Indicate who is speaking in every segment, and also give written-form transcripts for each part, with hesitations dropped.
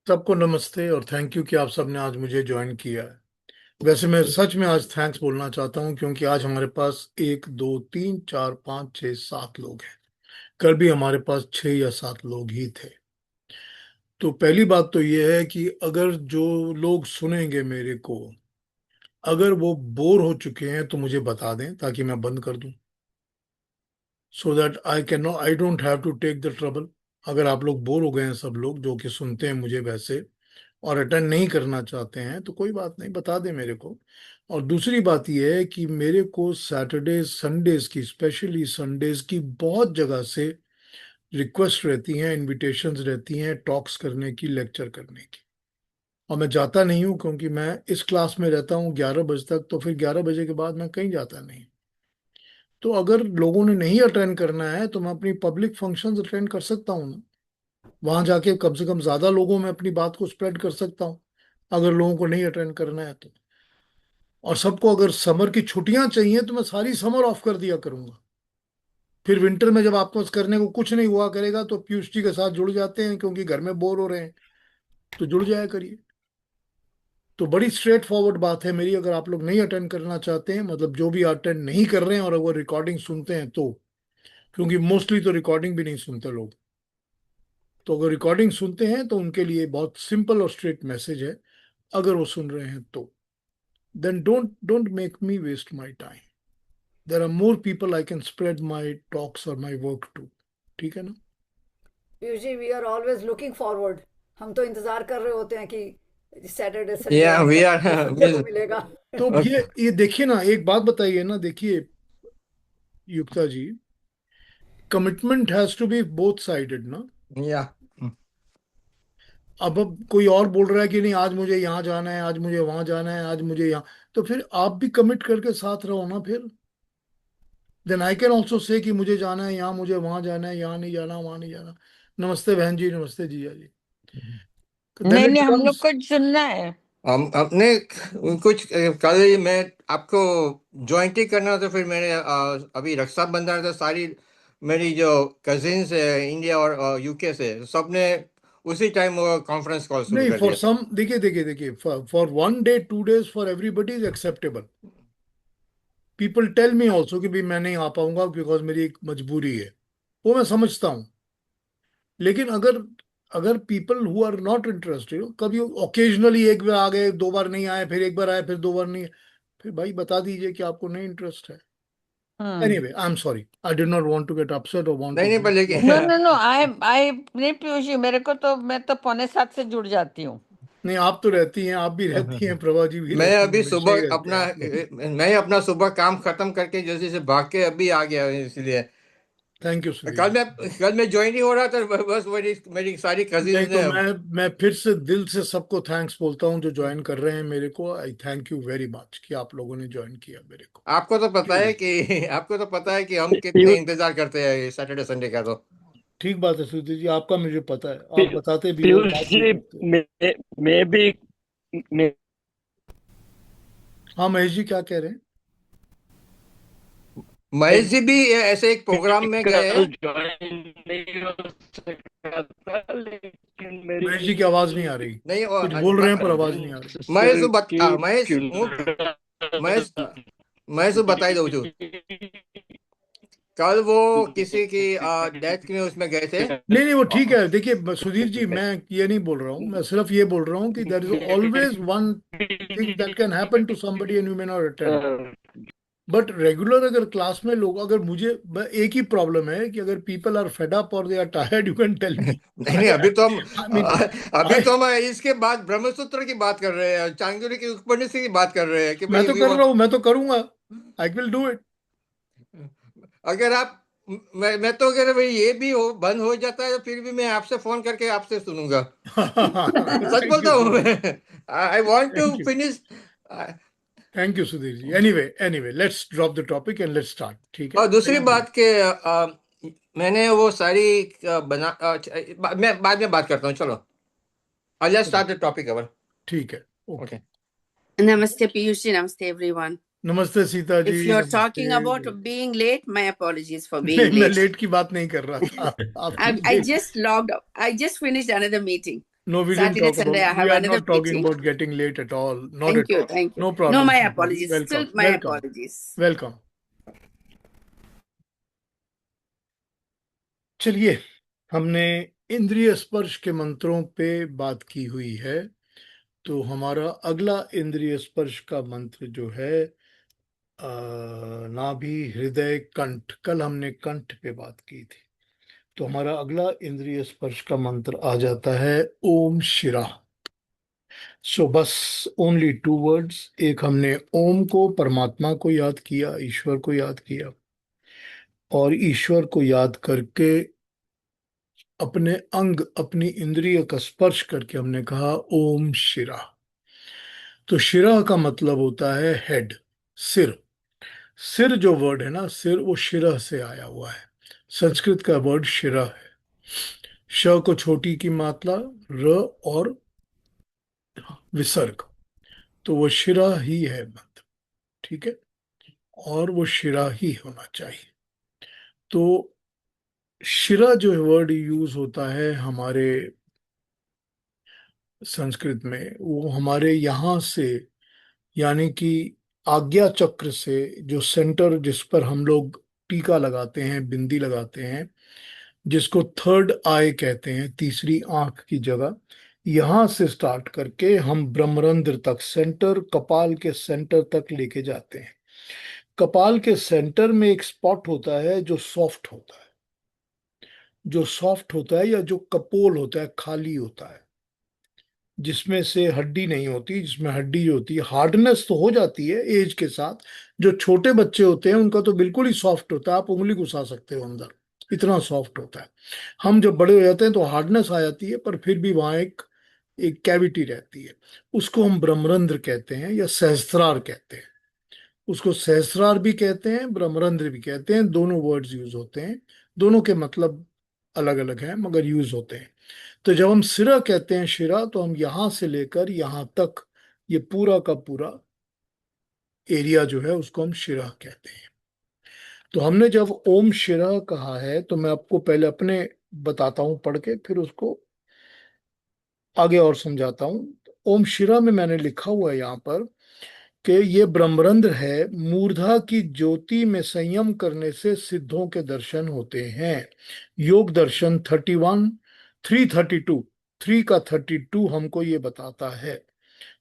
Speaker 1: सबको नमस्ते और थैंक यू कि आप सबने आज मुझे ज्वाइन किया है। वैसे मैं सच में आज थैंक्स बोलना चाहता हूं क्योंकि आज हमारे पास 1 2 3 4 5 6 7 लोग हैं। कल भी हमारे पास 6 या 7 लोग ही थे। तो पहली बात तो ये है कि अगर जो लोग सुनेंगे मेरे को, अगर वो बोर हो चुके हैं तो मुझे बता दें ताकि मैं बंद कर दूं, so that I don't have to take the trouble. अगर आप लोग बोर हो गए हैं, सब लोग जो कि सुनते हैं मुझे वैसे, और अटेंड नहीं करना चाहते हैं, तो कोई बात नहीं, बता दें मेरे को। और दूसरी बात यह है कि मेरे को सैटरडे संडेज की, स्पेशली संडेज की, बहुत जगह से रिक्वेस्ट रहती हैं, इनविटेशंस रहती हैं टॉक्स करने की, लेक्चर करने की। और मैं जाता नहीं हूँ क्योंकि मैं इस क्लास में रहता हूँ 11 बजे तक, तो फिर 11 बजे के बाद मैं कहीं जाता नहीं। तो अगर लोगों ने नहीं अटेंड करना है तो मैं अपनी पब्लिक फंक्शंस अटेंड कर सकता हूँ ना। वहां जाके कम से कम ज्यादा लोगों में अपनी बात को स्प्रेड कर सकता हूँ, अगर लोगों को नहीं अटेंड करना है तो। और सबको अगर समर की छुट्टियां चाहिए तो मैं सारी समर ऑफ कर दिया करूंगा। फिर विंटर में जब आपको करने को कुछ नहीं हुआ करेगा तो पीयूष जी के साथ जुड़ जाते हैं क्योंकि घर में बोर हो रहे हैं, तो जुड़ जाया करिए। तो बड़ी स्ट्रेट फॉरवर्ड बात है मेरी। अगर आप लोग नहीं अटेंड करना चाहते हैं, मतलब जो भी अटेंड नहीं कर रहे हैं और अगर रिकॉर्डिंग सुनते हैं तो, क्योंकि मोस्टली तो रिकॉर्डिंग भी नहीं सुनते लोग, तो अगर रिकॉर्डिंग सुनते हैं तो उनके लिए बहुत सिंपल और स्ट्रेट मैसेज है। अगर वो सुन रहे हैं तो then don't make me waste my time. There are more people I can spread my talks और माय वर्क टू। ठीक है ना?
Speaker 2: Piyush ji, we are always looking forward. हम तो इंतजार कर रहे होते हैं कि सैटरडे संडे
Speaker 3: Yeah, we
Speaker 2: आएगा, ये
Speaker 3: are.
Speaker 2: सुनने को मिलेगा।
Speaker 1: तो ये देखिए ना, एक बात बताइए ना, देखिए Yukta ji, commitment has to be both sided ना।
Speaker 3: Yeah.
Speaker 1: अब कोई और बोल रहा है कि नहीं, आज मुझे यहाँ जाना है, आज मुझे वहां जाना है, आज मुझे यहाँ, तो फिर आप भी कमिट करके साथ रहो ना फिर। Then I can also say कि मुझे जाना है यहाँ, मुझे वहां जाना है, यहाँ नहीं जाना, वहां नहीं जाना। नमस्ते बहन जी, नमस्ते जीजा जी। देन
Speaker 4: नहीं
Speaker 1: इट
Speaker 4: नहीं, हम लोग
Speaker 1: बिकम्स।
Speaker 4: को सुनना है।
Speaker 3: हम अपने कुछ कल ही मैं आपको ज्वाइंट ही करना तो फिर मैंने अभी रक्षाबंधन है तो सारी मेरी जो कजिन्स है इंडिया और यूके से सबने उसी टाइम वो कॉन्फ्रेंस कॉल शुरू
Speaker 1: नहीं,
Speaker 3: कर
Speaker 1: फॉर
Speaker 3: दिया।
Speaker 1: सम, देखिए देखिए देखिए, for 1 day 2 days for everybody is acceptable. People tell me also कि भाई मैं नहीं आ पाऊंगा बिकॉज मेरी एक मजबूरी है, वो मैं समझता हूँ। लेकिन अगर अगर people who are not interested, कभी ओकेजनली एक बार आ गए, 2 बार नहीं आए, फिर एक बार आए, फिर 2 बार नहीं आए, फिर भाई बता दीजिए कि आपको नहीं इंटरेस्ट है।
Speaker 4: Hmm.
Speaker 1: Anyway, I am sorry, I did not want to get upset और वांट
Speaker 3: नहीं
Speaker 1: टू
Speaker 3: नहीं, पर
Speaker 4: नो
Speaker 3: लेकिन
Speaker 4: नो नो, आई आई नहीं पीयूष जी, मेरे को तो, मैं तो 6:45 से जुड़ जाती हूँ।
Speaker 1: नहीं, आप तो रहती हैं, आप भी रहती हैं, प्रभा जी भी
Speaker 3: मैं
Speaker 1: रहती हैं,
Speaker 3: अभी
Speaker 1: हमेशा ही
Speaker 3: सुबह
Speaker 1: रहते हैं
Speaker 3: अपना
Speaker 1: आप लोग।
Speaker 3: मैं अपना सुबह काम खत्म करके जल्दी से भाग के अभी आ गया इसलिए।
Speaker 1: थैंक यू सुधीर
Speaker 3: कल
Speaker 1: जी।
Speaker 3: मैं कल मैं ज्वाइन ही हो रहा था, बस मेरी मेरी सारी
Speaker 1: नहीं
Speaker 3: कजिन्स
Speaker 1: तो
Speaker 3: ने।
Speaker 1: मैं फिर से दिल से सबको थैंक्स बोलता हूँ जो ज्वाइन कर रहे हैं मेरे को। आई थैंक यू वेरी मच कि आप लोगों ने ज्वाइन किया मेरे को।
Speaker 3: आपको तो पता है
Speaker 1: Truly।
Speaker 3: कि आपको तो पता है कि हम कितने
Speaker 5: पीयूष
Speaker 3: इंतजार करते हैं सैटरडे संडे का तो।
Speaker 1: ठीक बात है सुधीर जी, आपका मुझे पता है, आप
Speaker 5: पी-
Speaker 1: बताते भी हो,
Speaker 5: पीयूष
Speaker 1: बात भी
Speaker 5: जी,
Speaker 1: करते हो।
Speaker 5: मैं भी मैं
Speaker 1: हाँ महेश जी, क्या कह रहे हैं?
Speaker 3: महेश जी भी ऐसे एक
Speaker 5: भी
Speaker 3: प्रोग्राम में गए
Speaker 5: कल
Speaker 3: हैं।
Speaker 5: ज्वाइन नहीं हो सका था, लेकिन मेरी
Speaker 1: महेश जी की आवाज नहीं आ रही।
Speaker 3: नहीं
Speaker 1: कुछ बोल रहे हैं पर आवाज नहीं आ रही।
Speaker 3: महेश
Speaker 5: सिस्टर की
Speaker 3: महेश
Speaker 5: funeral
Speaker 3: महेश महेश बताई दो जो कल वो किसी की डेथ के उसमें गए थे।
Speaker 1: नहीं नहीं, वो ठीक है। देखिए सुधीर जी, मैं ये नहीं बोल रहा हूँ, मैं सिर्फ ये बोल रहा हूँ कि there is always one thing that can happen to somebody and you may not attend. But regular अगर क्लास में लोग, अगर मुझे एक ही प्रॉब्लम है कि अगर पीपल आर फेड अप और they are tired, you can tell me.
Speaker 3: नहीं नहीं,
Speaker 1: आई आई मीन
Speaker 3: अभी
Speaker 1: आई
Speaker 3: तो हम इसके बाद ब्रह्मसूत्र की बात कर रहे हैं, चांगुरी की उपनिषद की बात कर रहे हैं कि
Speaker 1: मैं
Speaker 3: भाई
Speaker 1: तो कर रहा हूँ, मैं तो करूंगा, आई विल डू इट।
Speaker 3: अगर आप मैं तो अगर भाई ये भी हो बंद हो जाता है तो फिर भी मैं आपसे फोन करके आपसे सुनूंगा। सच
Speaker 1: थैंक
Speaker 3: बोलता
Speaker 1: यू
Speaker 3: हूँ
Speaker 1: सुधीर।
Speaker 3: मैं। I want to
Speaker 1: thank you.
Speaker 3: Finish.
Speaker 1: Thank you Sudhir ji. Anyway anyway, let's drop the topic and let's start. ठीक है,
Speaker 3: और दूसरी
Speaker 1: आगे बढ़े।
Speaker 3: बात के मैंने वो सारी मैं बाद में बात करता हूँ, चलो। आई जस्ट
Speaker 1: चलो,
Speaker 3: स्टार्ट द टॉपिक अवर।
Speaker 1: ठीक है, okay.
Speaker 3: Okay.
Speaker 6: Namaste, Piyushi. Namaste, everyone.
Speaker 1: नमस्ते Sita ji,
Speaker 6: If you're talking about
Speaker 1: नमस्ते।
Speaker 6: being late, my apologies for being
Speaker 1: नहीं, मैं
Speaker 6: late.
Speaker 1: लेट की बात नहीं कर रहा था, आप
Speaker 6: I
Speaker 1: late.
Speaker 6: just logged up. I just finished another meeting.
Speaker 1: No, we didn't
Speaker 6: Saturday,
Speaker 1: talk about.
Speaker 6: Sunday, I
Speaker 1: We
Speaker 6: have
Speaker 1: are
Speaker 6: another
Speaker 1: not talking
Speaker 6: meeting.
Speaker 1: about getting late at all. Not
Speaker 6: Thank
Speaker 1: at
Speaker 6: you,
Speaker 1: all.
Speaker 6: thank you.
Speaker 1: No
Speaker 6: No,
Speaker 1: problem,
Speaker 6: my
Speaker 1: Simply.
Speaker 6: apologies. Still,
Speaker 1: Welcome.
Speaker 6: my
Speaker 1: Welcome.
Speaker 6: apologies.
Speaker 1: Welcome. चलिए, हमने इंद्रिय स्पर्श के मंत्रों पे बात की हुई है। तो हमारा अगला इंद्रिय स्पर्श का मंत्र जो है नाभि, हृदय, कंठ। कल हमने कंठ पे बात की थी। तो हमारा अगला इंद्रिय स्पर्श का मंत्र आ जाता है ओम शिरा। सो बस ओनली टू वर्ड्स। एक हमने ओम को, परमात्मा को याद किया, ईश्वर को याद किया, और ईश्वर को याद करके अपने अंग, अपनी इंद्रिय का स्पर्श करके हमने कहा ओम शिरा। तो शिरा का मतलब होता है हेड, सिर। सिर जो वर्ड है ना, सिर, वो शिरा से आया हुआ है। संस्कृत का वर्ड शिरा है। श को छोटी की मात्रा, र और विसर्ग, तो वो शिरा ही है मंत्र। ठीक है, और वो शिरा ही होना चाहिए। तो शिरा जो वर्ड यूज होता है हमारे संस्कृत में, वो हमारे यहाँ से, यानी कि आज्ञा चक्र से, जो सेंटर जिस पर हम लोग टीका लगाते हैं, बिंदी लगाते हैं, जिसको थर्ड आई कहते हैं, तीसरी आंख की जगह, यहां से स्टार्ट करके हम ब्रह्मरंध्र तक, सेंटर, कपाल के सेंटर तक लेके जाते हैं। कपाल के सेंटर में एक स्पॉट होता है जो सॉफ्ट होता है, जो सॉफ्ट होता है, या जो कपोल होता है, खाली होता है, जिसमें से हड्डी नहीं होती। जिसमें हड्डी जो होती है, हार्डनेस तो हो जाती है एज के साथ। जो छोटे बच्चे होते हैं उनका तो बिल्कुल ही सॉफ्ट होता है, आप उंगली घुसा सकते हो अंदर, इतना सॉफ्ट होता है। हम जब बड़े हो जाते हैं तो हार्डनेस आ जाती है, पर फिर भी वहां एक एक कैविटी रहती है। उसको हम ब्रह्मरंध्र कहते हैं या सहस्त्रार कहते हैं। उसको सहस्त्रार भी कहते हैं, ब्रह्मरंध्र भी कहते हैं। दोनों वर्ड्स यूज होते हैं, दोनों के मतलब अलग अलग हैं मगर यूज होते हैं। तो जब हम सिरा कहते हैं, शिरा, तो हम यहां से लेकर यहां तक, ये पूरा का पूरा एरिया जो है उसको हम शिरा कहते हैं। तो हमने जब ओम शिरा कहा है, तो मैं आपको पहले अपने बताता हूं पढ़ के, फिर उसको आगे और समझाता हूं। ओम शिरा में मैंने लिखा हुआ है यहाँ पर कि ये ब्रह्मरंध्र है। मूर्धा की ज्योति में संयम करने से सिद्धों के दर्शन होते हैं। योग दर्शन 31, 332, 3 का 32 हमको ये बताता है।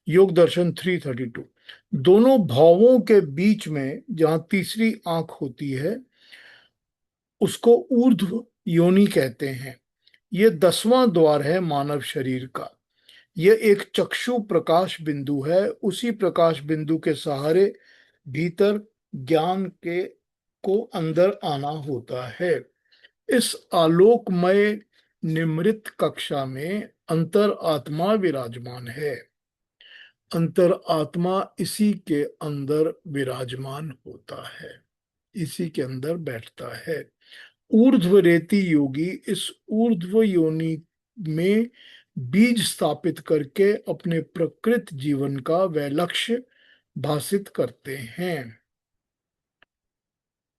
Speaker 1: योग दर्शन 332। दोनों भावों के बीच में जहां तीसरी आंख होती है, उसको ऊर्ध्व योनि कहते हैं। ये 10वां द्वार है मानव शरीर का। यह एक चक्षु प्रकाश बिंदु है। उसी प्रकाश बिंदु के सहारे भीतर ज्ञान के को अंदर आना होता है। इस आलोकमय निमृत कक्षा में अंतर आत्मा विराजमान है। अंतर आत्मा इसी के अंदर विराजमान होता है, इसी के अंदर बैठता है। ऊर्ध्व रेती योगी इस ऊर्ध्व योनि में बीज स्थापित करके अपने प्रकृत जीवन का वह लक्ष्य भासित करते हैं।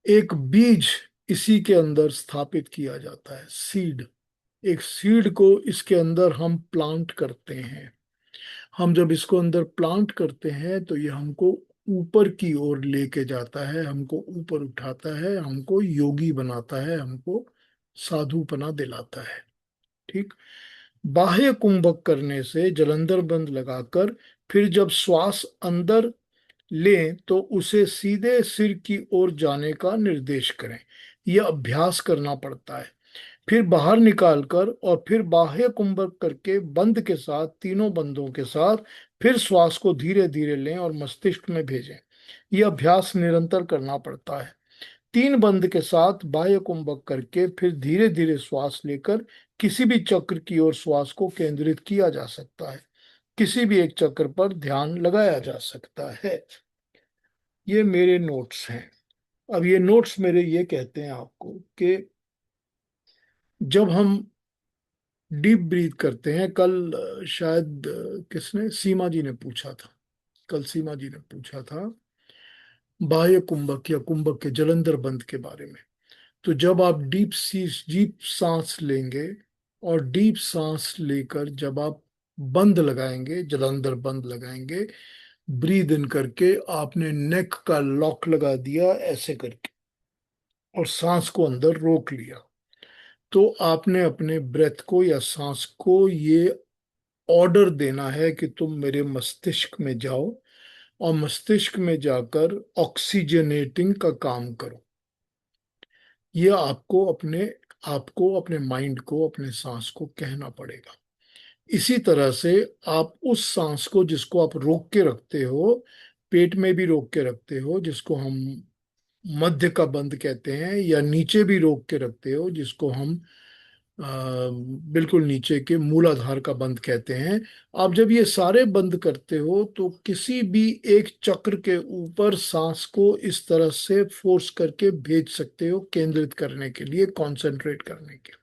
Speaker 1: एक बीज इसी के अंदर स्थापित किया जाता है, सीड। एक सीड को इसके अंदर हम प्लांट करते हैं। हम जब इसको अंदर प्लांट करते हैं तो ये हमको ऊपर की ओर लेके जाता है, हमको ऊपर उठाता है, हमको योगी बनाता है, हमको साधुपना दिलाता है। ठीक। बाह्य कुंभक करने से, जलंधर बंद लगाकर, फिर जब श्वास अंदर लें तो उसे सीधे सिर की ओर जाने का निर्देश करें। यह अभ्यास करना पड़ता है। फिर बाहर निकालकर और फिर बाह्य कुंभक करके बंद के साथ, तीनों बंदों के साथ, फिर श्वास को धीरे धीरे लें और मस्तिष्क में भेजें। यह अभ्यास निरंतर करना पड़ता है। 3 बंद के साथ बाह्य कुंभक करके फिर धीरे धीरे श्वास लेकर किसी भी चक्र की ओर श्वास को केंद्रित किया जा सकता है। किसी भी एक चक्र पर ध्यान लगाया जा सकता है। ये मेरे नोट्स हैं। अब ये नोट्स मेरे ये कहते हैं आपको कि जब हम डीप ब्रीथ करते हैं, कल शायद किसने, सीमा जी ने पूछा था, कल सीमा जी ने पूछा था बाह्य कुंभक या कुंभक के जलंधर बंद के बारे में। तो जब आप डीप सांस लेंगे और डीप सांस लेकर जब आप बंद लगाएंगे, जलंधर बंद लगाएंगे, ब्रीद इन करके आपने नेक का लॉक लगा दिया ऐसे करके और सांस को अंदर रोक लिया, तो आपने अपने ब्रेथ को या सांस को ये ऑर्डर देना है कि तुम मेरे मस्तिष्क में जाओ और मस्तिष्क में जाकर ऑक्सीजनेटिंग का काम करो। ये आपको अपने माइंड को, अपने सांस को कहना पड़ेगा। इसी तरह से आप उस सांस को जिसको आप रोक के रखते हो, पेट में भी रोक के रखते हो जिसको हम मध्य का बंद कहते हैं, या नीचे भी रोक के रखते हो जिसको हम बिल्कुल नीचे के मूलाधार का बंद कहते हैं। आप जब ये सारे बंद करते हो तो किसी भी एक चक्र के ऊपर सांस को इस तरह से फोर्स करके भेज सकते हो, केंद्रित करने के लिए, कंसंट्रेट करने के।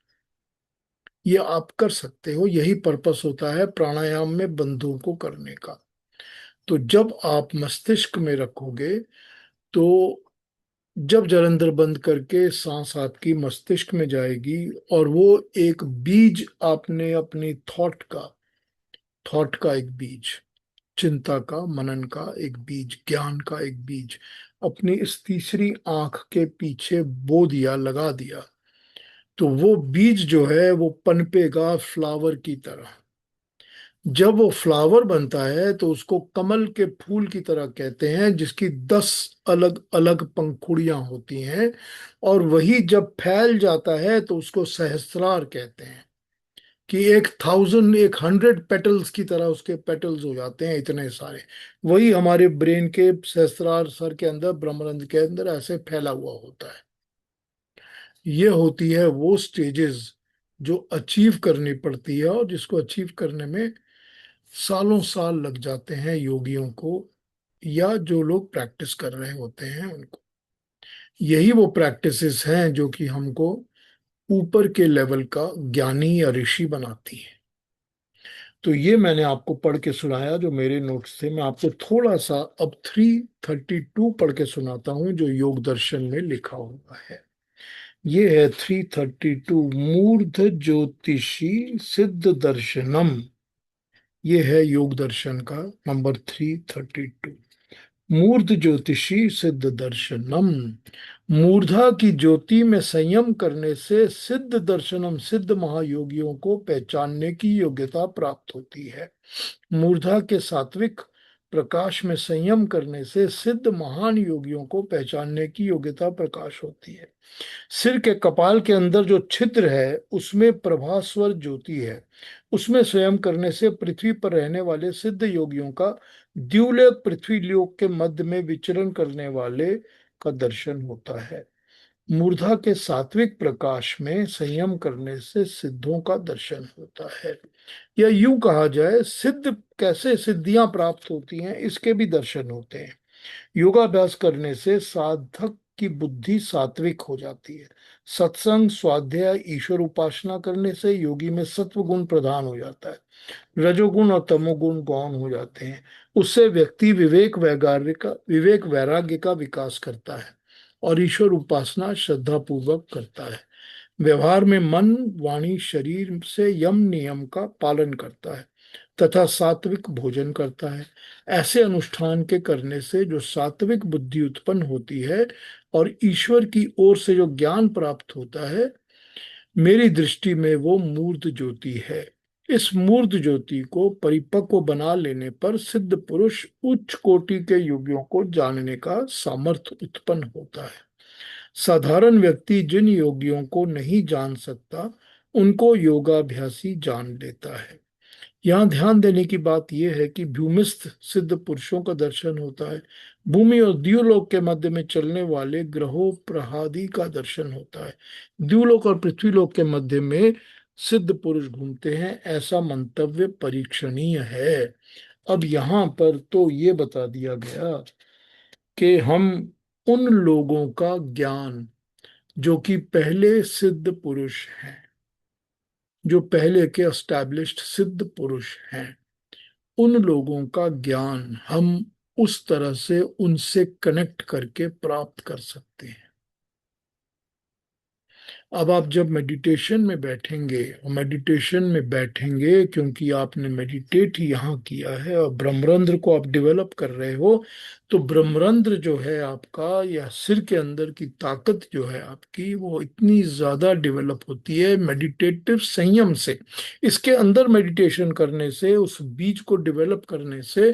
Speaker 1: ये आप कर सकते हो, यही पर्पस होता है प्राणायाम में बंधों को करने का। तो जब आप मस्तिष्क में रखोगे, तो जब जलंधर बंद करके सांस आपकी मस्तिष्क में जाएगी और वो एक बीज आपने अपनी थॉट का एक बीज, चिंता का, मनन का एक बीज, ज्ञान का एक बीज अपनी इस तीसरी आंख के पीछे बो दिया, लगा दिया, तो वो बीज जो है वो पनपेगा फ्लावर की तरह। जब वो फ्लावर बनता है तो उसको कमल के फूल की तरह कहते हैं, जिसकी 10 अलग अलग पंखुड़ियां होती हैं। और वही जब फैल जाता है तो उसको सहस्त्रार कहते हैं, कि 1,100 पेटल्स की तरह उसके पेटल्स हो जाते हैं, इतने सारे। वही हमारे ब्रेन के सहस्त्रार सर के अंदर, ब्रह्मरंध्र के अंदर ऐसे फैला हुआ होता है। ये होती है वो स्टेजेस जो अचीव करनी पड़ती है, और जिसको अचीव करने में सालों साल लग जाते हैं योगियों को, या जो लोग प्रैक्टिस कर रहे होते हैं उनको। यही वो प्रैक्टिसेस हैं जो कि हमको ऊपर के लेवल का ज्ञानी या ऋषि बनाती है। तो ये मैंने आपको पढ़ के सुनाया जो मेरे नोट्स थे। मैं आपको थोड़ा सा अब 332 पढ़ के सुनाता हूं जो योग दर्शन में लिखा हुआ है। ये है 332, मूर्ध ज्योतिषी सिद्ध दर्शनम। ये है योग दर्शन का नंबर 332। मूर्ध ज्योतिषी सिद्ध दर्शनम, मूर्धा की ज्योति में संयम करने से सिद्ध दर्शनम, सिद्ध महायोगियों को पहचानने की योग्यता प्राप्त होती है। मूर्धा के सात्विक प्रकाश में संयम करने से सिद्ध महान योगियों को पहचानने की योग्यता प्रकाश होती है। सिर के कपाल के अंदर जो छिद्र है उसमें प्रभास्वर ज्योति है। उसमें स्वयं करने से पृथ्वी पर रहने वाले सिद्ध योगियों का द्युलोक पृथ्वी लोक के मध्य में विचरण करने वाले का दर्शन होता है। मूर्धा के सात्विक प्रकाश में संयम करने से सिद्धों का दर्शन होता है। या यूं कहा जाए, सिद्ध कैसे सिद्धियां प्राप्त होती हैं इसके भी दर्शन होते हैं। योगाभ्यास करने से साधक की बुद्धि सात्विक हो जाती है। सत्संग, स्वाध्याय, ईश्वर उपासना करने से योगी में सत्व गुण प्रधान हो जाता है। रजोगुण और तमोगुण गौण हो जाते हैं। उससे व्यक्ति विवेक वैराग्य का विकास करता है और ईश्वर उपासना श्रद्धा पूर्वक करता है। व्यवहार में मन, वाणी, शरीर से यम नियम का पालन करता है तथा सात्विक भोजन करता है। ऐसे अनुष्ठान के करने से जो सात्विक बुद्धि उत्पन्न होती है और ईश्वर की ओर से जो ज्ञान प्राप्त होता है, मेरी दृष्टि में वो मूर्त ज्योति है। इस मूर्त ज्योति को परिपक्व बना लेने पर सिद्ध पुरुष उच्च कोटि के योगियों को जानने का सामर्थ्य उत्पन्न होता है। साधारण व्यक्ति जिन योगियों को नहीं जान सकता उनको योगाभ्यासी जान लेता है। यहाँ ध्यान देने की बात यह है कि भूमिस्थ सिद्ध पुरुषों का दर्शन होता है। भूमि और द्युलोक के मध्य में चलने वाले ग्रहों प्रहादी का दर्शन होता है। द्युलोक और पृथ्वीलोक के मध्य में सिद्ध पुरुष घूमते हैं, ऐसा मंतव्य परीक्षणीय है। अब यहाँ पर तो ये बता दिया गया कि हम उन लोगों का ज्ञान जो कि पहले सिद्ध पुरुष हैं, जो पहले के एस्टैब्लिश्ड सिद्ध पुरुष हैं, उन लोगों का ज्ञान हम उस तरह से उनसे कनेक्ट करके प्राप्त कर सकते हैं। अब आप जब मेडिटेशन में बैठेंगे, और मेडिटेशन में बैठेंगे क्योंकि आपने मेडिटेट ही यहाँ किया है और ब्रह्मरंध्र को आप डेवलप कर रहे हो, तो ब्रह्मरंध्र जो है आपका, या सिर के अंदर की ताकत जो है आपकी, वो इतनी ज्यादा डेवलप होती है मेडिटेटिव संयम से, इसके अंदर मेडिटेशन करने से, उस बीज को डेवलप करने से,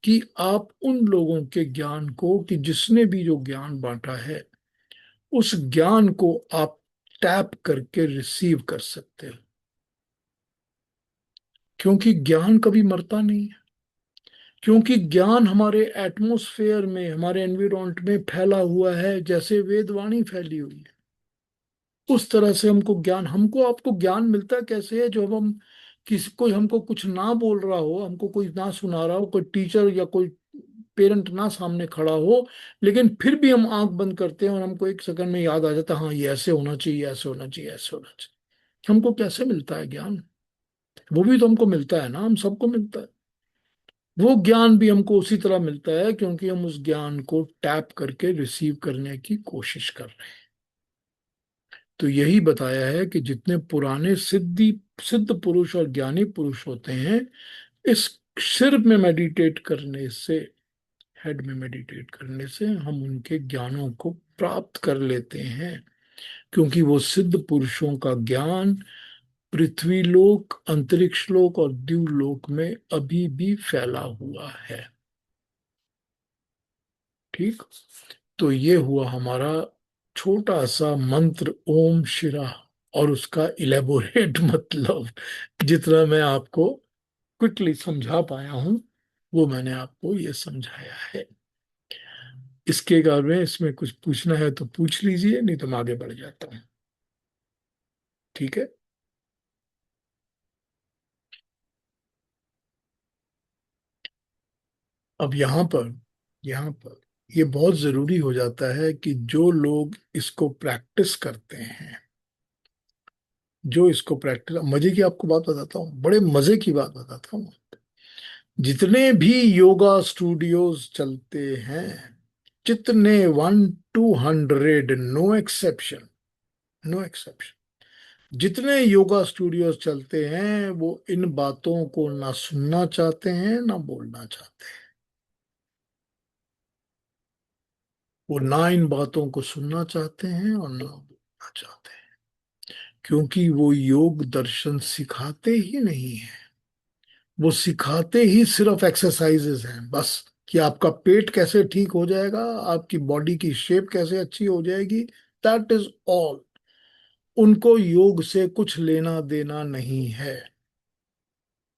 Speaker 1: कि आप उन लोगों के ज्ञान को, कि जिसने भी जो ज्ञान बांटा है, उस ज्ञान को आप टैप करके रिसीव कर सकते हो। क्योंकि ज्ञान कभी मरता नहीं है, क्योंकि ज्ञान हमारे एटमॉस्फेयर में, हमारे एनवायरमेंट में फैला हुआ है, जैसे वेदवाणी फैली हुई है उस तरह से हमको ज्ञान, हमको आपको ज्ञान मिलता कैसे है, जो हम किसी, कोई हमको कुछ ना बोल रहा हो, हमको कोई ना सुना रहा हो, कोई टीचर या कोई पेरेंट ना सामने खड़ा हो, लेकिन फिर भी हम आंख बंद करते हैं और हमको एक सेकंड में याद आ जाता है, हाँ ये ऐसे होना चाहिए, ऐसे होना चाहिए, ऐसे होना चाहिए। हमको कैसे मिलता है ज्ञान? वो भी तो हमको मिलता है ना, हम सबको मिलता है। वो ज्ञान भी हमको उसी तरह मिलता है क्योंकि हम उस ज्ञान को टैप करके रिसीव करने की कोशिश कर रहे हैं। तो यही बताया है कि जितने पुराने सिद्ध पुरुष और ज्ञानी पुरुष होते हैं, इस सिर में मेडिटेट करने से, हेड में मेडिटेट करने से हम उनके ज्ञानों को प्राप्त कर लेते हैं, क्योंकि वो सिद्ध पुरुषों का ज्ञान पृथ्वी लोक, अंतरिक्ष लोक और द्यूलोक में अभी भी फैला हुआ है। ठीक। तो ये हुआ हमारा छोटा सा मंत्र ओम शिरा, और उसका इलेबोरेट मतलब, जितना मैं आपको क्विकली समझा पाया हूं, वो मैंने आपको ये समझाया है। इसके बारे में, इसमें कुछ पूछना है तो पूछ लीजिए, नहीं तो मैं आगे बढ़ जाता हूँ। ठीक है। अब यहाँ पर ये बहुत जरूरी हो जाता है कि जो लोग इसको प्रैक्टिस करते हैं, जो इसको प्रैक्टिस, मजे की आपको बात बताता हूँ, बड़े मजे की बात बताता हूँ। जितने भी योगा स्टूडियोज चलते हैं, जितने 1 to 100, no exception, no exception, जितने योगा स्टूडियोज चलते हैं, वो इन बातों को ना सुनना चाहते हैं ना बोलना चाहते हैं। वो ना इन बातों को सुनना चाहते हैं और ना बोलना चाहते हैं, क्योंकि वो योग दर्शन सिखाते ही नहीं है। वो सिखाते ही सिर्फ एक्सरसाइजेज हैं बस, कि आपका पेट कैसे ठीक हो जाएगा, आपकी बॉडी की शेप कैसे अच्छी हो जाएगी, दैट इज ऑल। उनको योग से कुछ लेना देना नहीं है।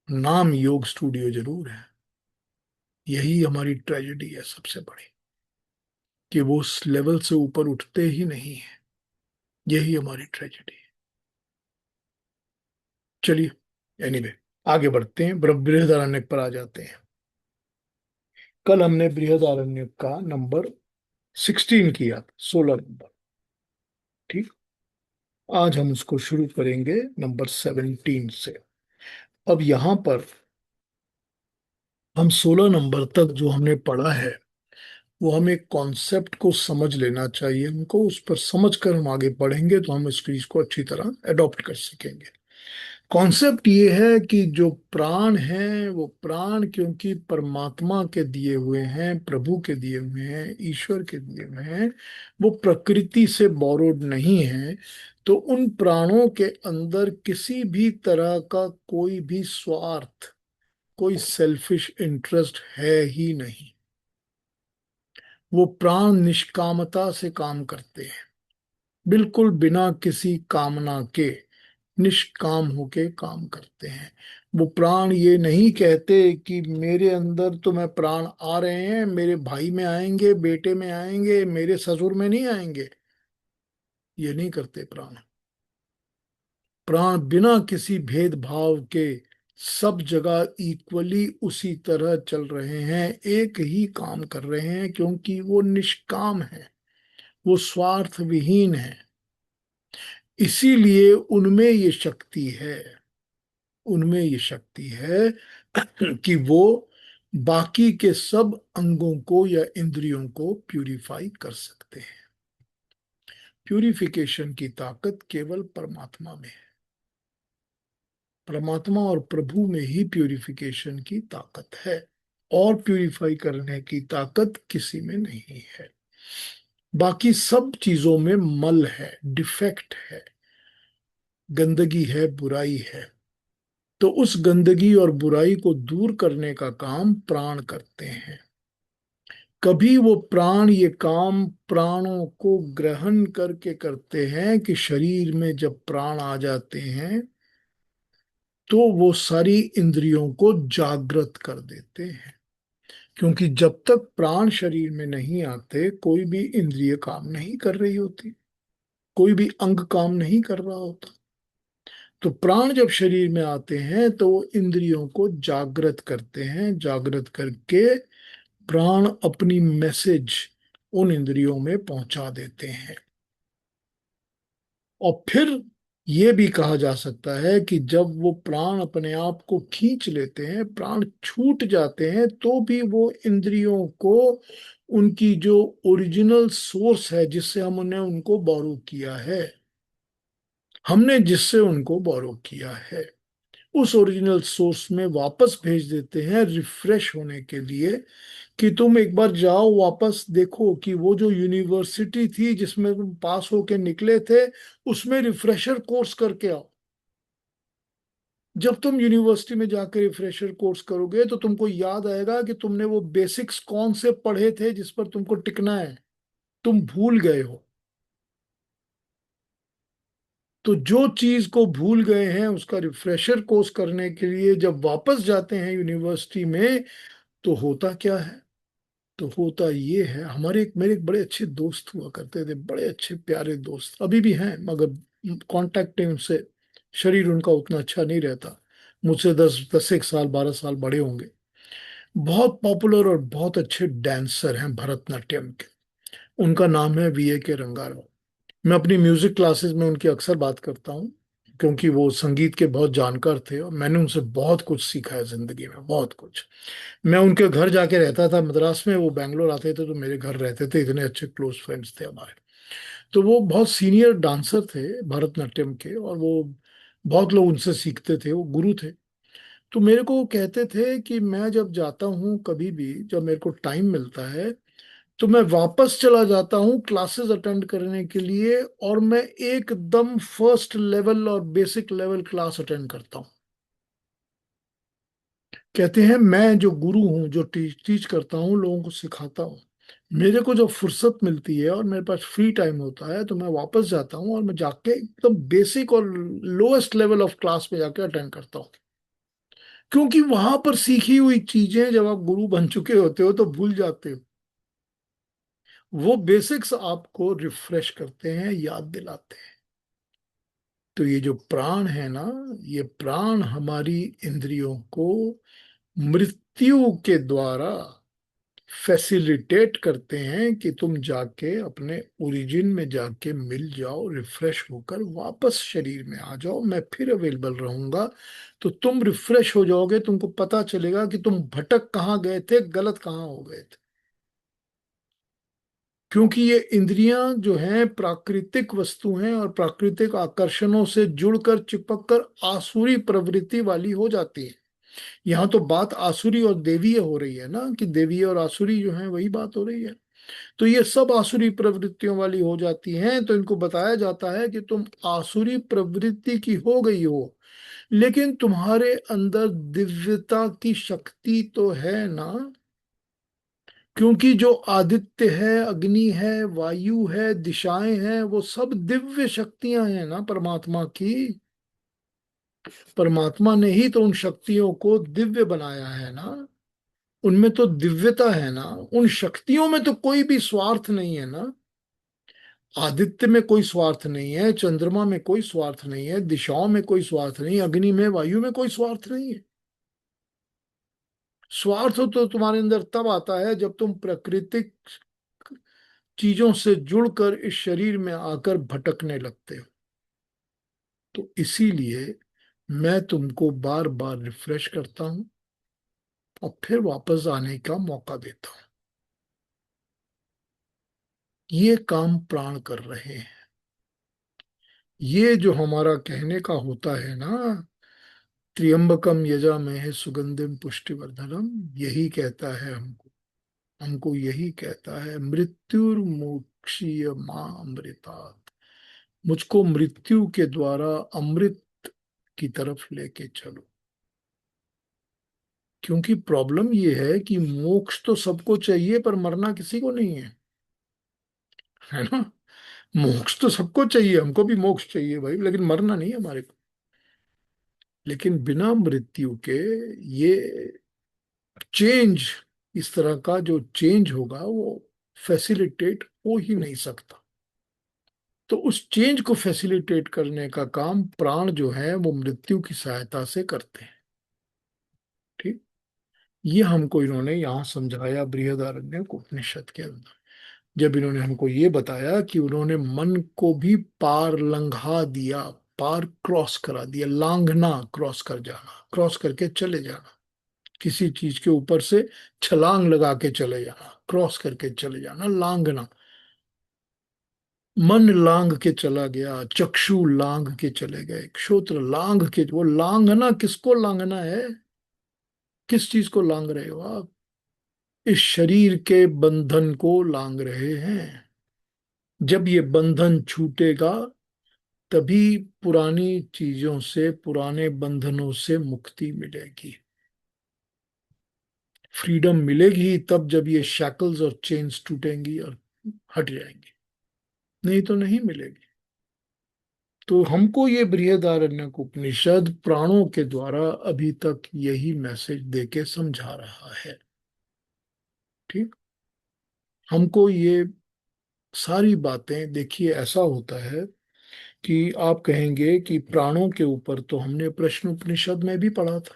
Speaker 1: नाम योग स्टूडियो जरूर है। यही हमारी ट्रेजेडी है सबसे बड़ी, कि वो उस लेवल से ऊपर उठते ही नहीं है। यही हमारी ट्रेजेडी है। चलिए, एनीवे, आगे बढ़ते हैं, बृहदारण्यक पर आ जाते हैं। कल हमने बृहदारण्यक का नंबर 16 किया, 16 नंबर। ठीक। आज हम उसको शुरू करेंगे नंबर 17 से। अब यहां पर हम 16 नंबर तक जो हमने पढ़ा है, वो हमें कॉन्सेप्ट को समझ लेना चाहिए हमको। उस पर समझ कर हम आगे बढ़ेंगे तो हम इस चीज को अच्छी तरह अडॉप्ट कर सकेंगे। कॉन्सेप्ट ये है कि जो प्राण हैं, वो प्राण क्योंकि परमात्मा के दिए हुए हैं, प्रभु के दिए हुए हैं, ईश्वर के दिए हुए हैं, वो प्रकृति से बोरोड नहीं है। तो उन प्राणों के अंदर किसी भी तरह का कोई भी स्वार्थ, कोई सेल्फिश इंटरेस्ट है ही नहीं। वो प्राण निष्कामता से काम करते हैं, बिल्कुल बिना किसी कामना के, निष्काम होके काम करते हैं। वो प्राण ये नहीं कहते कि मेरे अंदर तो मैं प्राण आ रहे हैं, मेरे भाई में आएंगे, बेटे में आएंगे, मेरे ससुर में नहीं आएंगे। ये नहीं करते प्राण। प्राण बिना किसी भेदभाव के सब जगह इक्वली उसी तरह चल रहे हैं, एक ही काम कर रहे हैं, क्योंकि वो निष्काम है, वो स्वार्थ विहीन है। इसीलिए उनमें ये शक्ति है, उनमें ये शक्ति है कि वो बाकी के सब अंगों को या इंद्रियों को प्यूरिफाई कर सकते हैं। प्यूरिफिकेशन की ताकत केवल परमात्मा में है। परमात्मा और प्रभु में ही प्यूरिफिकेशन की ताकत है, और प्यूरिफाई करने की ताकत किसी में नहीं है। बाकी सब चीजों में मल है, डिफेक्ट है, गंदगी है, बुराई है। तो उस गंदगी और बुराई को दूर करने का काम प्राण करते हैं। कभी वो प्राण ये काम प्राणों को ग्रहण करके करते हैं कि शरीर में जब प्राण आ जाते हैं तो वो सारी इंद्रियों को जागृत कर देते हैं। क्योंकि जब तक प्राण शरीर में नहीं आते कोई भी इंद्रिय काम नहीं कर रही होती, कोई भी अंग काम नहीं कर रहा होता। तो प्राण जब शरीर में आते हैं तो वो इंद्रियों को जागृत करते हैं। जागृत करके प्राण अपनी मैसेज उन इंद्रियों में पहुंचा देते हैं। और फिर ये भी कहा जा सकता है कि जब वो प्राण अपने आप को खींच लेते हैं, प्राण छूट जाते हैं, तो भी वो इंद्रियों को उनकी जो ओरिजिनल सोर्स है, जिससे हमने उनको बोरो किया है, हमने जिससे उनको बोरो किया है, उस ओरिजिनल सोर्स में वापस भेज देते हैं रिफ्रेश होने के लिए। कि तुम एक बार जाओ, वापस देखो कि वो जो यूनिवर्सिटी थी जिसमें तुम पास होके निकले थे, उसमें रिफ्रेशर कोर्स करके आओ। जब तुम यूनिवर्सिटी में जाकर रिफ्रेशर कोर्स करोगे तो तुमको याद आएगा कि तुमने वो बेसिक्स कौन से पढ़े थे जिस पर तुमको टिकना है, तुम भूल गए हो। तो जो चीज को भूल गए हैं उसका रिफ्रेशर कोर्स करने के लिए जब वापस जाते हैं यूनिवर्सिटी में, तो होता क्या है? तो होता ये है, मेरे एक बड़े अच्छे दोस्त हुआ करते थे, बड़े अच्छे प्यारे दोस्त, अभी भी हैं, मगर कांटेक्ट है उनसे, शरीर उनका उतना अच्छा नहीं रहता। मुझसे 10 10 एक साल 12 साल बड़े होंगे। बहुत पॉपुलर और बहुत अच्छे डांसर हैं भरतनाट्यम के। उनका नाम है VK रंगाराव। मैं अपनी म्यूजिक क्लासेस में उनकी अक्सर बात करता हूँ, क्योंकि वो संगीत के बहुत जानकार थे और मैंने उनसे बहुत कुछ सीखा है जिंदगी में, बहुत कुछ। मैं उनके घर जाके रहता था मद्रास में, वो बैंगलोर आते थे तो मेरे घर रहते थे, इतने अच्छे क्लोज फ्रेंड्स थे हमारे। तो वो बहुत सीनियर डांसर थे भरतनाट्यम के, और वो बहुत लोग उनसे सीखते थे, वो गुरु थे। तो मेरे को वो कहते थे कि मैं जब जाता हूँ, कभी भी जब मेरे को टाइम मिलता है, तो मैं वापस चला जाता हूँ क्लासेस अटेंड करने के लिए, और मैं एकदम फर्स्ट लेवल और बेसिक लेवल क्लास अटेंड करता हूँ। कहते हैं मैं जो गुरु हूँ, जो टीच करता हूँ, लोगों को सिखाता हूँ, मेरे को जब फुर्सत मिलती है और मेरे पास फ्री टाइम होता है तो मैं वापस जाता हूँ और मैं जाके एकदम बेसिक और लोएस्ट लेवल ऑफ क्लास में जाके अटेंड करता हूँ। क्योंकि वहां पर सीखी हुई चीजें जब आप गुरु बन चुके होते हो तो भूल जाते हो। वो बेसिक्स आपको रिफ्रेश करते हैं, याद दिलाते हैं। तो ये जो प्राण है ना, ये प्राण हमारी इंद्रियों को मृत्यु के द्वारा फैसिलिटेट करते हैं कि तुम जाके अपने ओरिजिन में जाके मिल जाओ, रिफ्रेश होकर वापस शरीर में आ जाओ, मैं फिर अवेलेबल रहूंगा। तो तुम रिफ्रेश हो जाओगे, तुमको पता चलेगा कि तुम भटक कहाँ गए थे, गलत कहाँ हो गए थे। क्योंकि ये इंद्रियां जो हैं प्राकृतिक वस्तु हैं, और प्राकृतिक आकर्षणों से जुड़कर चिपक कर आसुरी प्रवृत्ति वाली हो जाती है। यहाँ तो बात आसुरी और देवीय हो रही है ना, कि देवीय और आसुरी जो है वही बात हो रही है। तो ये सब आसुरी प्रवृत्तियों वाली हो जाती हैं। तो इनको बताया जाता है कि तुम आसुरी प्रवृत्ति की हो गई हो, लेकिन तुम्हारे अंदर दिव्यता की शक्ति तो है ना। क्योंकि जो आदित्य है, अग्नि है, वायु है, दिशाएं हैं, वो सब दिव्य शक्तियां हैं ना परमात्मा की। परमात्मा ने ही तो उन शक्तियों को दिव्य बनाया है ना। उनमें तो दिव्यता है ना, उन शक्तियों में तो कोई भी स्वार्थ नहीं है ना। आदित्य में कोई स्वार्थ नहीं है, चंद्रमा में कोई स्वार्थ नहीं है, दिशाओं में कोई स्वार्थ नहीं, अग्नि में, वायु में कोई स्वार्थ नहीं है। स्वार्थ तो तुम्हारे अंदर तब आता है जब तुम प्राकृतिक चीजों से जुड़कर इस शरीर में आकर भटकने लगते हो। तो इसीलिए मैं तुमको बार बार रिफ्रेश करता हूं और फिर वापस आने का मौका देता हूं। ये काम प्राण कर रहे हैं। ये जो हमारा कहने का होता है ना, त्र्यंबकम यजामहे सुगंधिम पुष्टिवर्धनम, यही कहता है हमको। हमको यही कहता है, मृत्युर्मोक्षीय मां अमृतात्, मुझको मृत्यु के द्वारा अमृत की तरफ लेके चलो। क्योंकि प्रॉब्लम ये है कि मोक्ष तो सबको चाहिए पर मरना किसी को नहीं है ना। मोक्ष तो सबको चाहिए, हमको भी मोक्ष चाहिए भाई, लेकिन मरना नहीं है हमारे को। लेकिन बिना मृत्यु के ये चेंज, इस तरह का जो चेंज होगा वो फैसिलिटेट हो ही नहीं सकता। तो उस चेंज को फैसिलिटेट करने का काम प्राण जो है वो मृत्यु की सहायता से करते हैं। ठीक, ये हमको इन्होंने यहाँ समझाया बृहदारण्यक उपनिषद के अंदर। जब इन्होंने हमको ये बताया कि उन्होंने मन को भी पार लंघा दिया, पार क्रॉस करा दिया, लांघना, क्रॉस कर जाना, क्रॉस करके चले जाना, किसी चीज के ऊपर से छलांग लगा के चले जाना, क्रॉस करके चले जाना, लांघना। मन लांघ के चला गया, चक्षु लांघ के चले गए, श्रोत्र लांघ के, वो लांघना किसको लांघना है? किस चीज को लांघ रहे हो आप? इस शरीर के बंधन को लांघ रहे हैं। जब ये बंधन छूटेगा तभी पुरानी चीजों से, पुराने बंधनों से मुक्ति मिलेगी। फ्रीडम मिलेगी तब जब ये शैकल्स और चेन्स टूटेंगी और हट जाएंगी, नहीं तो नहीं मिलेगी। तो हमको ये बृहदारण्यक उपनिषद प्राणों के द्वारा अभी तक यही मैसेज देके समझा रहा है। ठीक, हमको ये सारी बातें, देखिए ऐसा होता है कि आप कहेंगे कि प्राणों के ऊपर तो हमने प्रश्न उपनिषद में भी पढ़ा था,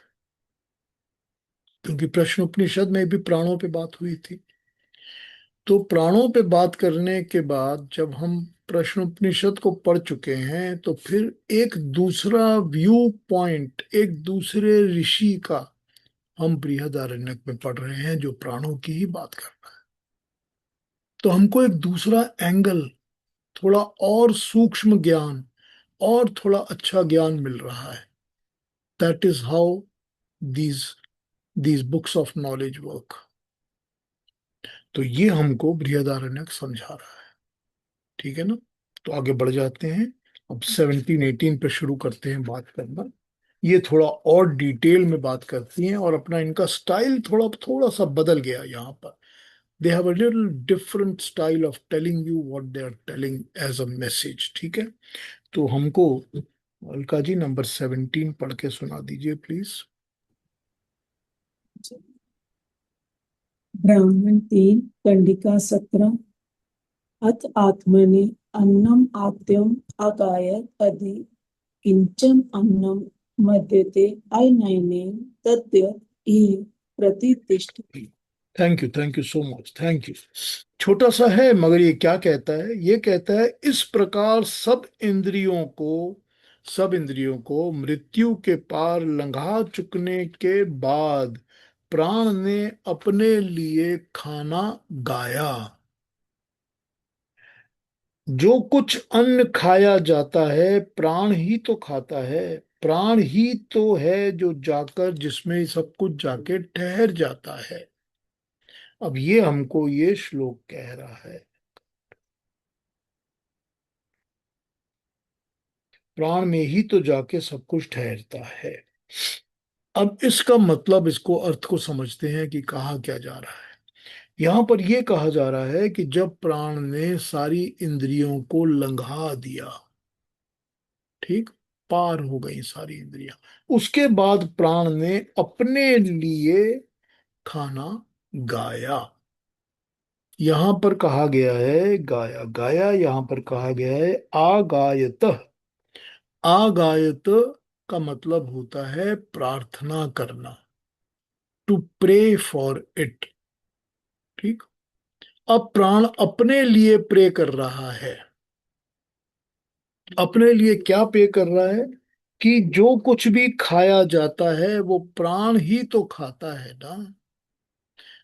Speaker 1: क्योंकि प्रश्न उपनिषद में भी प्राणों पे बात हुई थी। तो प्राणों पे बात करने के बाद जब हम प्रश्न उपनिषद को पढ़ चुके हैं, तो फिर एक दूसरा व्यू पॉइंट, एक दूसरे ऋषि का हम बृहदारण्यक में पढ़ रहे हैं जो प्राणों की ही बात कर रहा है। तो हमको एक दूसरा एंगल, थोड़ा और सूक्ष्म ज्ञान और थोड़ा अच्छा ज्ञान मिल रहा है। That is how these these books of knowledge work. तो ये हमको बृहदारण्यक समझा रहा है। ठीक है ना। तो आगे बढ़ जाते हैं, अब 17-18 पे शुरू करते हैं बात करना। ये थोड़ा और डिटेल में बात करती हैं और अपना इनका स्टाइल थोड़ा थोड़ा सा बदल गया यहाँ पर। They have a little different style of telling you what they are telling as a message. ठीक है, तो हमको अलका जी नंबर 17 पढ़ के सुना दीजिए प्लीज।
Speaker 7: ब्राह्मण 3 कंडिका 17। अथ आत्मने अन्नम आद्यम अगायत अधि किंचन अन्नम मध्यते अनयने तद्य इ प्रतिष्ठिति।
Speaker 1: Thank you so much, thank you. छोटा सा है मगर ये क्या कहता है? ये कहता है इस प्रकार सब इंद्रियों को मृत्यु के पार लंघा चुकने के बाद प्राण ने अपने लिए खाना गाया। जो कुछ अन्न खाया जाता है प्राण ही तो खाता है, प्राण ही तो है जो जाकर जिसमें सब कुछ जाके ठहर जाता है। अब ये हमको ये श्लोक कह रहा है, प्राण में ही तो जाके सब कुछ ठहरता है। अब इसका मतलब, इसको अर्थ को समझते हैं कि कहा क्या जा रहा है। यहां पर यह कहा जा रहा है कि जब प्राण ने सारी इंद्रियों को लंघा दिया, ठीक, पार हो गई सारी इंद्रियां, उसके बाद प्राण ने अपने लिए खाना गाया। यहां पर कहा गया है गाया, गाया यहां पर कहा गया है आगायत। आगायत का मतलब होता है प्रार्थना करना, टू प्रे फॉर इट। ठीक, अब प्राण अपने लिए प्रे कर रहा है। अपने लिए क्या प्रे कर रहा है? कि जो कुछ भी खाया जाता है वो प्राण ही तो खाता है ना।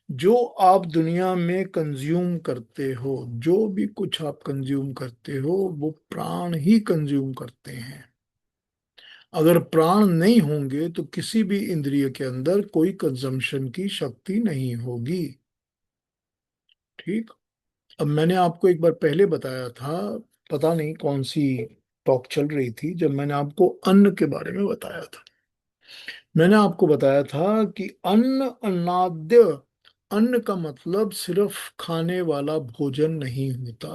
Speaker 1: जो आप दुनिया में कंज्यूम करते हो, जो भी कुछ आप कंज्यूम करते हो, वो प्राण ही कंज्यूम करते हैं। अगर प्राण नहीं होंगे तो किसी भी इंद्रिय के अंदर कोई कंजम्पशन की शक्ति नहीं होगी। ठीक। अब मैंने आपको एक बार पहले बताया था, पता नहीं कौन सी टॉक चल रही थी, जब मैंने आपको अन्न के बारे में बताया था। मैंने आपको बताया था कि अन्न, अन्नाद्य, अन्न का मतलब सिर्फ खाने वाला भोजन नहीं होता।